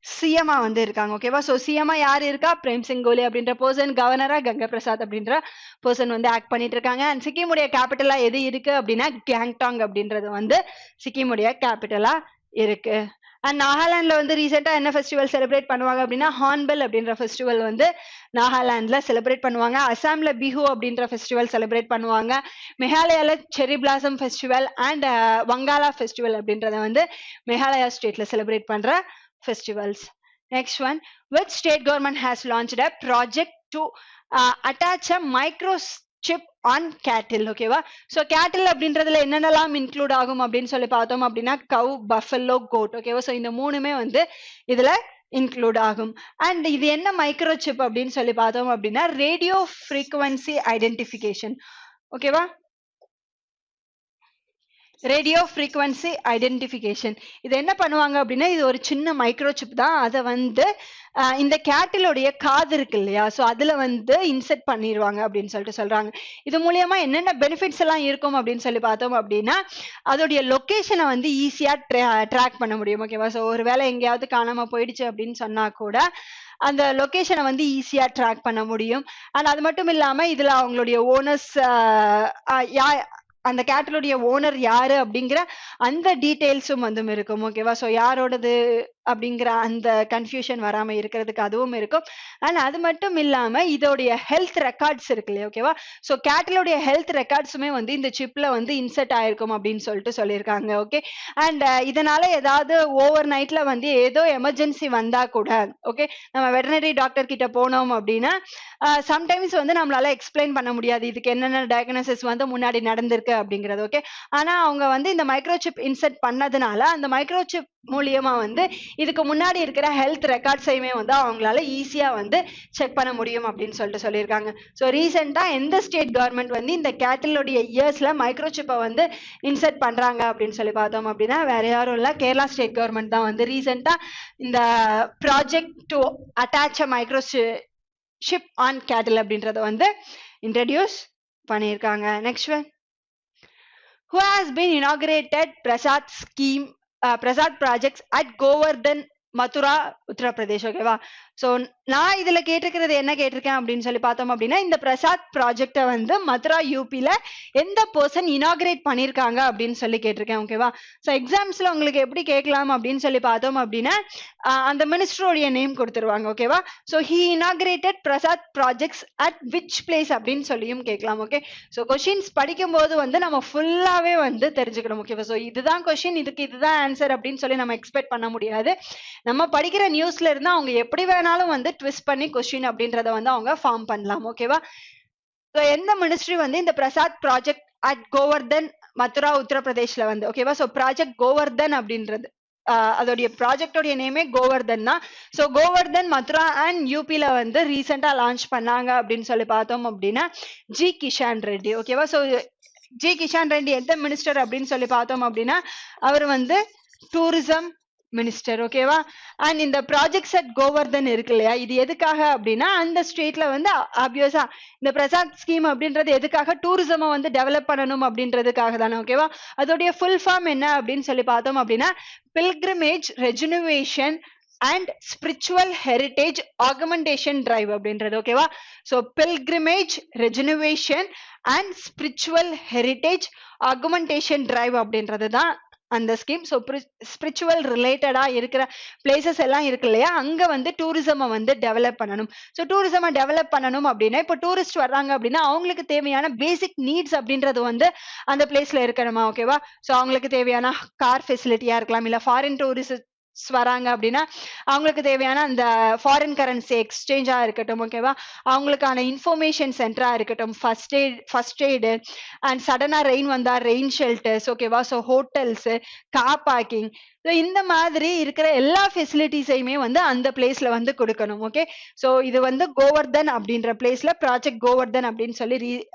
சிஎம்மா வந்து இருக்காங்க. ஓகேவா? ஸோ சிஎம்மா யார் இருக்கா? பிரேம் சிங் கோலி அப்படின்ற பர்சன். கவர்னரா கங்கா பிரசாத் அப்படின்ற பர்சன் வந்து ஆக்ட் பண்ணிட்டு இருக்காங்க. அண்ட் சிக்கிமுடைய கேபிட்டலா எது இருக்கு அப்படின்னா கேங்டாங் அப்படின்றது வந்து சிக்கிமுடைய கேபிட்டலா இருக்கு. அண்ட் நாகாலாந்துல வந்து ரீசெண்டா என்ன ஃபெஸ்டிவல் செலிப்ரேட் பண்ணுவாங்க அப்படின்னா ஹார்ன்பெல் அப்படின்ற ஃபெஸ்டிவல் வந்து நாகாலாந்துல செலிப்ரேட் பண்ணுவாங்க. அசாம்ல பிஹு அப்படின்ற ஃபெஸ்டிவல் செலிப்ரேட் பண்ணுவாங்க. மேகாலயால cherry blossom festival and Wangala festival அப்படின்றத வந்து மேகாலயா ஸ்டேட்ல செலிப்ரேட் பண்ற festivals. Next one, which state government has launched a project to attach a microchip on cattle? ஓகேவா? ஸோ கேட்டில் அப்படின்றதுல என்னென்னலாம் இன்க்ளூட் ஆகும் அப்படின்னு சொல்லி பார்த்தோம் அப்படின்னா கவ், பஃபல்லோ, கோட். ஓகேவா? ஸோ இந்த மூணுமே வந்து இதுல இன்க்ளூட் ஆகும். அண்ட் இது என்ன மைக்ரோசிப் அப்படின்னு சொல்லி பார்த்தோம் அப்படின்னா ரேடியோ ஃப்ரீக்வன்சி ஐடென்டிஃபிகேஷன். ஓகேவா? Radio frequency identification. இது என்ன பண்ணுவாங்க அப்படின்னா இது ஒரு சின்ன மைக்ரோசிப் தான். அதை வந்து இந்த கேட்டிலோடைய காது இருக்கு இல்லையா, ஸோ அதுல வந்து இன்செர்ட் பண்ணிடுவாங்க அப்படின்னு சொல்லிட்டு சொல்றாங்க. இது மூலியமா என்னென்ன பெனிஃபிட்ஸ் எல்லாம் இருக்கும் அப்படின்னு சொல்லி பார்த்தோம் அப்படின்னா அதோடைய லொக்கேஷனை வந்து ஈஸியா ட்ராக் பண்ண முடியும். ஓகேவா? ஸோ ஒரு வேளை எங்கேயாவது காணாம போயிடுச்சு அப்படின்னு சொன்னா கூட அந்த லொகேஷனை வந்து ஈஸியா ட்ராக் பண்ண முடியும். அண்ட் அது மட்டும் இல்லாம இதுல அவங்களுடைய ஓனர்ஸ் அந்த கேட்டலுடைய ஓனர் யாரு அப்படிங்கிற அந்த டீடைல்ஸும் வந்து இருக்கும். ஓகேவா? ஸோ யாரோடது அப்படிங்கிற அந்த கன்ஃபியூஷன் வராம இருக்கிறதுக்கு அதுவும் இருக்கும். அண்ட் அது மட்டும் இல்லாம இதோடைய ஹெல்த் ரெக்கார்ட்ஸ் இருக்கு இல்லையா? ஓகேவா? ஸோ கேட்டலுடைய ஹெல்த் ரெக்கார்ட்ஸுமே வந்து இந்த சிப்ல வந்து இன்செர்ட் ஆயிருக்கும் அப்படின்னு சொல்லிட்டு சொல்லியிருக்காங்க. ஓகே. அண்ட் இதனால ஏதாவது ஓவர் நைட்ல வந்து ஏதோ எமர்ஜென்சி வந்தா கூட ஓகே நம்ம வெட்டனரி டாக்டர் கிட்ட போனோம் அப்படின்னா சம்டைம்ஸ் வந்து நம்மளால எக்ஸ்பிளைன் பண்ண முடியாது இதுக்கு என்னென்ன டயக்னோசிஸ் வந்து முன்னாடி நடந்திருக்கு அப்படிங்கிறது. ஓகே. ஆனா அவங்க வந்து இந்த மைக்ரோசிப் இன்செர்ட் பண்ணதுனால அந்த மைக்ரோசிப் மூலியமா வந்து இதுக்கு முன்னாடி இருக்கிற ஹெல்த் ரெக்கார்ட்ஸையுமே வந்து அவங்களால ஈஸியா வந்து செக் பண்ண முடியும் அப்படின்னு சொல்லிட்டு சொல்லியிருக்காங்க. ஸோ ரீசெண்டா எந்த ஸ்டேட் கவர்மெண்ட் வந்து இந்த கேட்டலுடைய இயர்ஸ்ல மைக்ரோசிப்பை வந்து இன்செர்ட் பண்றாங்க அப்படின்னு சொல்லி பார்த்தோம் அப்படின்னா வேற யாரும் இல்ல, கேரளா ஸ்டேட் கவர்மெண்ட் தான் வந்து ரீசெண்டா இந்த project to attach a microchip on கேட்டில் அப்படின்றத வந்து இன்ட்ரடியூஸ் பண்ணியிருக்காங்க. Next one, who has been inaugurated Prasad scheme, Prasad projects at Govardhan, Mathura, Uttar Pradesh. ஓகேவா? ஸோ நான் இதுல கேட்டிருக்கிறது என்ன கேட்டிருக்கேன் அப்படின்னு சொல்லி பார்த்தோம் அப்படின்னா இந்த பிரசாத் ப்ராஜெக்டை வந்து மதுரா யூபியில எந்த பர்சன் இனாகிரேட் பண்ணியிருக்காங்க அப்படின்னு சொல்லி கேட்டிருக்கேன். ஓகேவா? ஸோ எக்ஸாம்ஸ்ல உங்களுக்கு எப்படி கேட்கலாம் அப்படின்னு சொல்லி பார்த்தோம் அப்படின்னா அந்த மினிஸ்டருடைய நேம் கொடுத்துருவாங்க. ஓகேவா? So he inaugurated Prasad projects at which place அப்படின்னு சொல்லியும் கேட்கலாம். ஓகே. ஸோ கொஷின்ஸ் படிக்கும் போது வந்து நம்ம ஃபுல்லாவே வந்து தெரிஞ்சுக்கணும். ஓகேவா? ஸோ இதுதான் கொஷின், இதுக்கு இதுதான் ஆன்சர் அப்படின்னு சொல்லி நம்ம எக்ஸ்பெக்ட் பண்ண முடியாது. நம்ம படிக்கிற நியூஸ்ல இருந்து அவங்க எப்படி வேணாலும் வந்து ட்விஸ்ட் பண்ணி கொஸ்டின் அப்படின்றத வந்து அவங்க ஃபார்ம் பண்ணலாம். ஓகேவா? ஸோ எந்த மினிஸ்ட்ரி வந்து இந்த பிரசாத் ப்ராஜெக்ட் அட் கோவர்தன், மதுரா, உத்தரப்பிரதேஷ்ல வந்து ஓகேவா? ஸோ ப்ராஜெக்ட் கோவர்தன் அப்படின்றது அதோடைய ப்ராஜெக்டோடைய நேமே கோவர்தன் தான். ஸோ கோவர்தன், மதுரா அண்ட் யூபில வந்து ரீசெண்டா லான்ச் பண்ணாங்க அப்படின்னு சொல்லி பார்த்தோம் அப்படின்னா ஜி கிஷான் ரெட்டி. ஓகேவா? ஸோ ஜி கிஷான் ரெட்டி எந்த மினிஸ்டர் அப்படின்னு சொல்லி பார்த்தோம் அப்படின்னா அவர் வந்து டூரிசம் மினிஸ்டர். ஓகேவா? அண்ட் இந்த ப்ராஜெக்ட்ஸ் அட் கோவர்தன் இருக்கு இல்லையா, இது எதுக்காக அப்படின்னா அந்த ஸ்டேட்ல வந்து ஆப்வியஸா இந்த பிரசாத் ஸ்கீம் அப்படின்றது எதுக்காக டூரிசமை வந்து டெவலப் பண்ணணும் அப்படின்றதுக்காக தானே. ஓகேவா? அதோடைய ஃபுல் ஃபார்ம் என்ன அப்படின்னு சொல்லி பார்த்தோம் அப்படின்னா pilgrimage rejuvenation and spiritual heritage augmentation drive அப்படின்றது. ஓகேவா? So pilgrimage rejuvenation and spiritual heritage augmentation drive அப்படின்றது தான் அந்த ஸ்கீம். ஸோ ஸ்பிரிச்சுவல் ரிலேட்டடா இருக்கிற பிளேசஸ் எல்லாம் இருக்கு இல்லையா, அங்க வந்து டூரிசமை வந்து டெவலப் பண்ணணும். ஸோ டூரிசமை டெவலப் பண்ணணும் அப்படின்னா இப்போ டூரிஸ்ட் வர்றாங்க அப்படின்னா அவங்களுக்கு தேவையான பேசிக் நீட்ஸ் அப்படின்றது வந்து அந்த பிளேஸ்ல இருக்கணுமா. ஓகேவா? ஸோ அவங்களுக்கு தேவையான கார் ஃபெசிலிட்டியா இருக்கலாம், இல்ல ஃபாரின் டூரிஸ்ட் வராங்க அப்படின்னா அவங்களுக்கு தேவையான அந்த ஃபாரின் கரன்சி எக்ஸ்சேஞ்சா இருக்கட்டும். ஓகேவா? அவங்களுக்கான இன்ஃபர்மேஷன் சென்டரா இருக்கட்டும், ஃபர்ஸ்ட் எய்டு அண்ட் சடனா ரெயின் வந்தா ரெயின் ஷெல்டர்ஸ். ஓகேவா? ஸோ ஹோட்டல்ஸ், கார் பார்க்கிங், இந்த மாதிரி இருக்கிற எல்லா ஃபெசிலிட்டிஸையுமே வந்து அந்த பிளேஸ்ல வந்து கொடுக்கணும். ஓகே. ஸோ இது வந்து கோவர்தன் அப்படின்ற பிளேஸ்ல ப்ராஜெக்ட் கோவர்தன் அப்படின்னு சொல்லி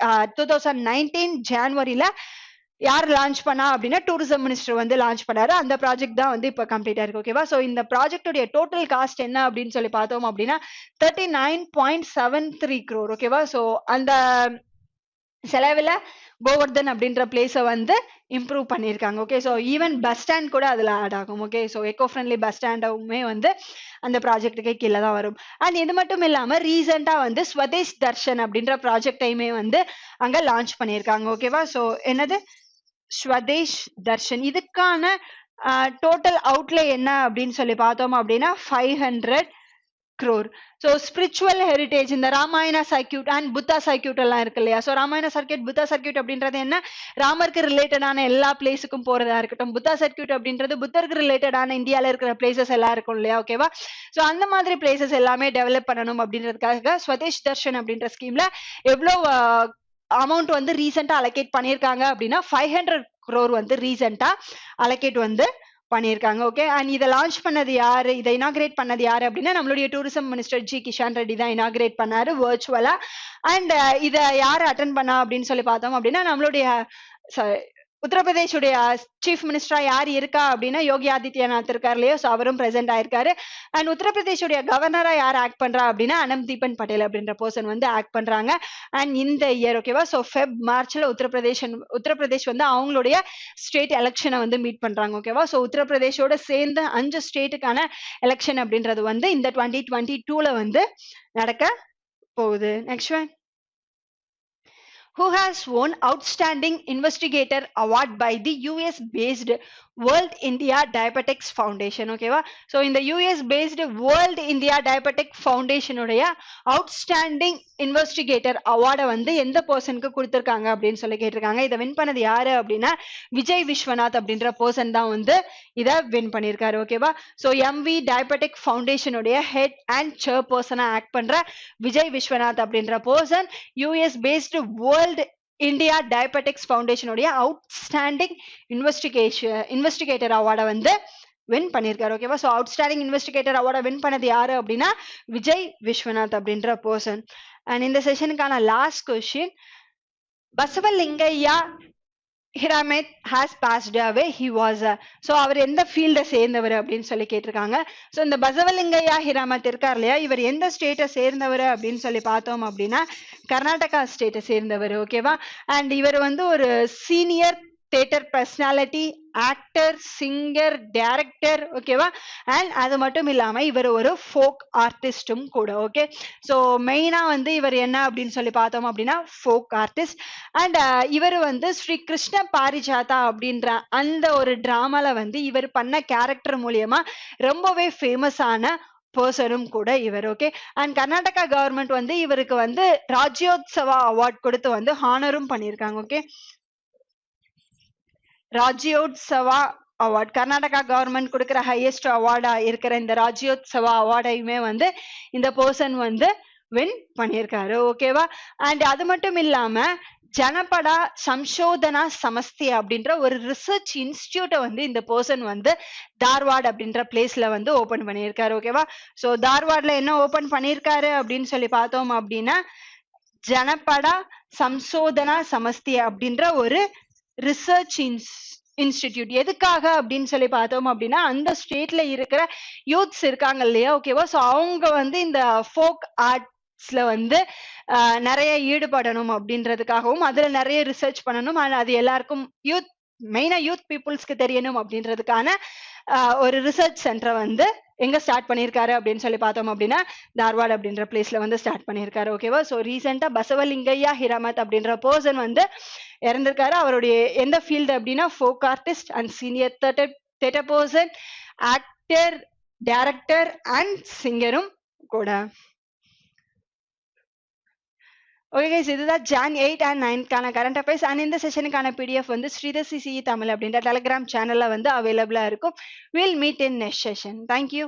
2019 ஜான்வரியில யார் லான்ச் பண்ணா அப்படின்னா டூரிசம் மினிஸ்டர் வந்து லான்ச் பண்ணாரு. அந்த ப்ராஜெக்ட் தான் வந்து இப்ப கம்ப்ளீட் ஆயிருக்கு. ஓகேவா? சோ இந்த ப்ராஜெக்டோட டோட்டல் காஸ்ட் என்ன அப்படின்னு சொல்லி பார்த்தோம் அப்படின்னா 39.73 crore. ஓகேவா? சோ அந்த செலவுல கோவர்தன் அப்படின்ற பிளேஸ வந்து இம்ப்ரூவ் பண்ணியிருக்காங்க. Okay, so even bus stand கூட அதில் ஆட் ஆகும். Okay, so eco friendly bus ஸ்டாண்டுமே வந்து அந்த ப்ராஜெக்ட்டுக்கே கீழே தான் வரும். அண்ட் இது மட்டும் இல்லாமல் ரீசெண்டாக வந்து ஸ்வதேஷ் தர்ஷன் அப்படின்ற ப்ராஜெக்டையுமே வந்து அங்கே லான்ச் பண்ணியிருக்காங்க. ஓகேவா, ஸோ என்னது ஸ்வதேஷ் தர்ஷன், இதுக்கான டோட்டல் அவுட்லே என்ன அப்படின்னு சொல்லி பார்த்தோம் அப்படின்னா 500 crore. ஸோ ஸ்பிரிச்சுவல் ஹெரிட்டேஜ், இந்த Ramayana circuit and Buddha circuit எல்லாம் இருக்கு இல்லையா, so Ramayana circuit Buddha circuit அப்படின்றது என்ன, ராமருக்கு ரிலேட்டடான எல்லா பிளேஸுக்கும் போறதா இருக்கட்டும். புத்தா சர்க்கியூட் அப்படின்றது புத்தருக்கு ரிலேட்டடான இந்தியாவில் இருக்கிற பிளேசஸ் எல்லாம் இருக்கும் இல்லையா, ஓகேவா. ஸோ அந்த மாதிரி பிளேசஸ் எல்லாமே டெவலப் பண்ணணும் அப்படின்றதுக்காக ஸ்வதேஷ் தர்ஷன் அப்படின்ற ஸ்கீம்ல எவ்வளோ அமௌண்ட் வந்து ரீசெண்டா அலோகேட் பண்ணியிருக்காங்க அப்படின்னா 500 crore வந்து ரீசெண்டா அலோகேட் வந்து பண்ணியிருக்காங்க. ஓகே, அண்ட் இதை லான்ச் பண்ணது யாரு, இதை இனாகிரேட் பண்ணது யாரு அப்படின்னா நம்மளுடைய டூரிசம் மினிஸ்டர் ஜி கிஷான் ரெட்டி தான் இனாகிரேட் பண்ணாரு வர்ச்சுவலா. அண்ட் இதை யார் அட்டன் பண்ணா அப்படின்னு சொல்லி பார்த்தோம் அப்படின்னா நம்மளுடைய உத்தரப்பிரதேஷுடைய சீஃப் மினிஸ்டரா யார் இருக்கா அப்படின்னா யோகி ஆதித்யநாத் இருக்கார் இல்லையோ, ஸோ அவரும் பிரசென்ட் ஆயிருக்காரு. அண்ட் உத்தரப்பிரதேஷுடைய கவர்னரா யார் ஆக்ட் பண்றா அப்படின்னா அனம்தீபன் பட்டேல் அப்படின்ற பர்சன் வந்து ஆக்ட் பண்றாங்க. அண்ட் இந்த இயர் ஓகேவா, ஸோ மார்ச்ல உத்தரப்பிரதேஷ் வந்து அவங்களுடைய ஸ்டேட் எலெக்ஷனை வந்து மீட் பண்றாங்க. ஓகேவா, ஸோ உத்தரப்பிரதேஷோட சேர்ந்து 5 ஸ்டேட்டுக்கான எலெக்ஷன் அப்படின்றது வந்து இந்த 2022ல வந்து நடக்க போகுது. Next one, who has won Outstanding Investigator Award by the US-based World India Diabetics Foundation. ஓகேவா, ஸோ இந்த US-based World India Diabetic Foundation உடைய அவுட்ஸ்டாண்டிங் இன்வெஸ்டிகேட்டர் அவார்டை வந்து எந்த பர்சனுக்கு கொடுத்துருக்காங்க அப்படின்னு சொல்லி கேட்டிருக்காங்க. இதை வின் பண்ணது யாரு அப்படின்னா விஜய் விஸ்வநாத் அப்படின்ற பர்சன் தான் வந்து இதை வின் பண்ணியிருக்காரு. ஓகேவா, ஸோ MV டயபெட்டிக் ஃபவுண்டேஷனுடைய ஹெட் அண்ட் சேர்பர்சனா ஆக்ட் பண்ற விஜய் விஸ்வநாத் அப்படின்ற person US-based world India diabetics ஃபவுண்டேஷனுடைய அவுட்ஸ்டாண்டிங் இன்வெஸ்டிகேட்டர் அவார்டை வந்து வின் பண்ணியிருக்காரு. ஓகேவா, ஸோ அவுட்ஸ்டாண்டிங் இன்வெஸ்டிகேட்டர் அவார்டை வின் பண்ணது யாரு அப்படின்னா விஜய் விஸ்வநாத் அப்படின்ற பர்சன். அண்ட் இந்த செஷனுக்கான last question, Basavalingaiah Hiremath has passed away. He was so அவர் எந்த ஃபீல்டை சேர்ந்தவர் அப்படின்னு சொல்லி கேட்டிருக்காங்க. ஸோ இந்த பசவலிங்கையா ஹிராமத் இருக்கார் இல்லையா, இவர் எந்த ஸ்டேட்டை சேர்ந்தவர் அப்படின்னு சொல்லி பார்த்தோம் அப்படின்னா கர்நாடகா ஸ்டேட்டை சேர்ந்தவர். ஓகேவா, அண்ட் இவர் வந்து ஒரு senior theatre personality, actor, singer, director. ஓகேவா, அண்ட் அது மட்டும் இல்லாம இவர் ஒரு ஃபோக் ஆர்டிஸ்டும் கூட. ஓகே, ஸோ மெயினா வந்து இவர் என்ன அப்படின்னு சொல்லி பார்த்தோம் அப்படின்னா ஃபோக் ஆர்டிஸ்ட். அண்ட் இவர் வந்து ஸ்ரீ கிருஷ்ண பாரிஜாதா அப்படின்ற அந்த ஒரு டிராமால வந்து இவர் பண்ண கேரக்டர் மூலியமா ரொம்பவே ஃபேமஸான பர்சனும் கூட இவர். ஓகே, அண்ட் கர்நாடகா கவர்மெண்ட் வந்து இவருக்கு வந்து ராஜ்யோத்சவா அவார்ட் கொடுத்து வந்து ஹானரும் பண்ணியிருக்காங்க. Okay, Rajyotsava award Karnataka government கொடுக்கிற ஹையஸ்ட் அவார்டா இருக்கிற இந்த ராஜ்யோத்சவா அவார்டையுமே வந்து இந்த பர்சன் வந்து வின் பண்ணியிருக்காரு. ஓகேவா, அண்ட் அது மட்டும் இல்லாம ஜனபடா சம்சோதனா சமஸ்தி அப்படின்ற ஒரு ரிசர்ச் இன்ஸ்டிடியூட்டை வந்து இந்த பர்சன் வந்து தார்வாட் அப்படின்ற பிளேஸ்ல வந்து ஓபன் பண்ணியிருக்காரு. ஓகேவா, ஸோ தார்வாட்ல என்ன ஓபன் பண்ணியிருக்காரு அப்படின்னு சொல்லி பார்த்தோம் அப்படின்னா ஜனபடா சம்சோதனா சமஸ்தி அப்படின்ற ஒரு ரிசர்ச் இன்ஸ்டிடியூட். எதுக்காக அப்படின்னு சொல்லி பார்த்தோம் அப்படின்னா அந்த ஸ்டேட்ல இருக்கிற யூத்ஸ் இருக்காங்க இல்லையா, ஓகேவா, ஸோ அவங்க வந்து இந்த ஃபோக் ஆர்ட்ஸ்ல வந்து நிறைய ஈடுபடணும் அப்படின்றதுக்காகவும் அதுல நிறைய ரிசர்ச் பண்ணணும், அது எல்லாருக்கும் மெயினா யூத் பீப்புள்ஸ்க்கு தெரியணும் அப்படின்றதுக்கான ஒரு ரிசர்ச் சென்டரை வந்து எங்க ஸ்டார்ட் பண்ணியிருக்காரு அப்படின்னு சொல்லி பார்த்தோம் அப்படின்னா தார்வாட் அப்படின்ற பிளேஸ்ல வந்து ஸ்டார்ட் பண்ணியிருக்காரு. ஓகேவா, ஸோ ரீசெண்டா பசவலிங்கையா ஹிராமத் அப்படின்ற பர்சன் வந்து இறந்திருக்காரு. அவருடைய எந்த ஃபீல்டு அப்படின்னா folk artist and senior theatre person, actor, director and சிங்கரும் கூட. ஓகே கைஸ், இதுதான் Jan 8 and 9க்கான கரண்ட் அஃபேர்ஸ். அண்ட் இந்த செஷனுக்கான PDF வந்து ஸ்ரீதர் CCE தமிழ் அப்படின்ற டெலிகிராம் சேனல்ல வந்து அவைலபிளா இருக்கும். We'll meet in next session. Thank you.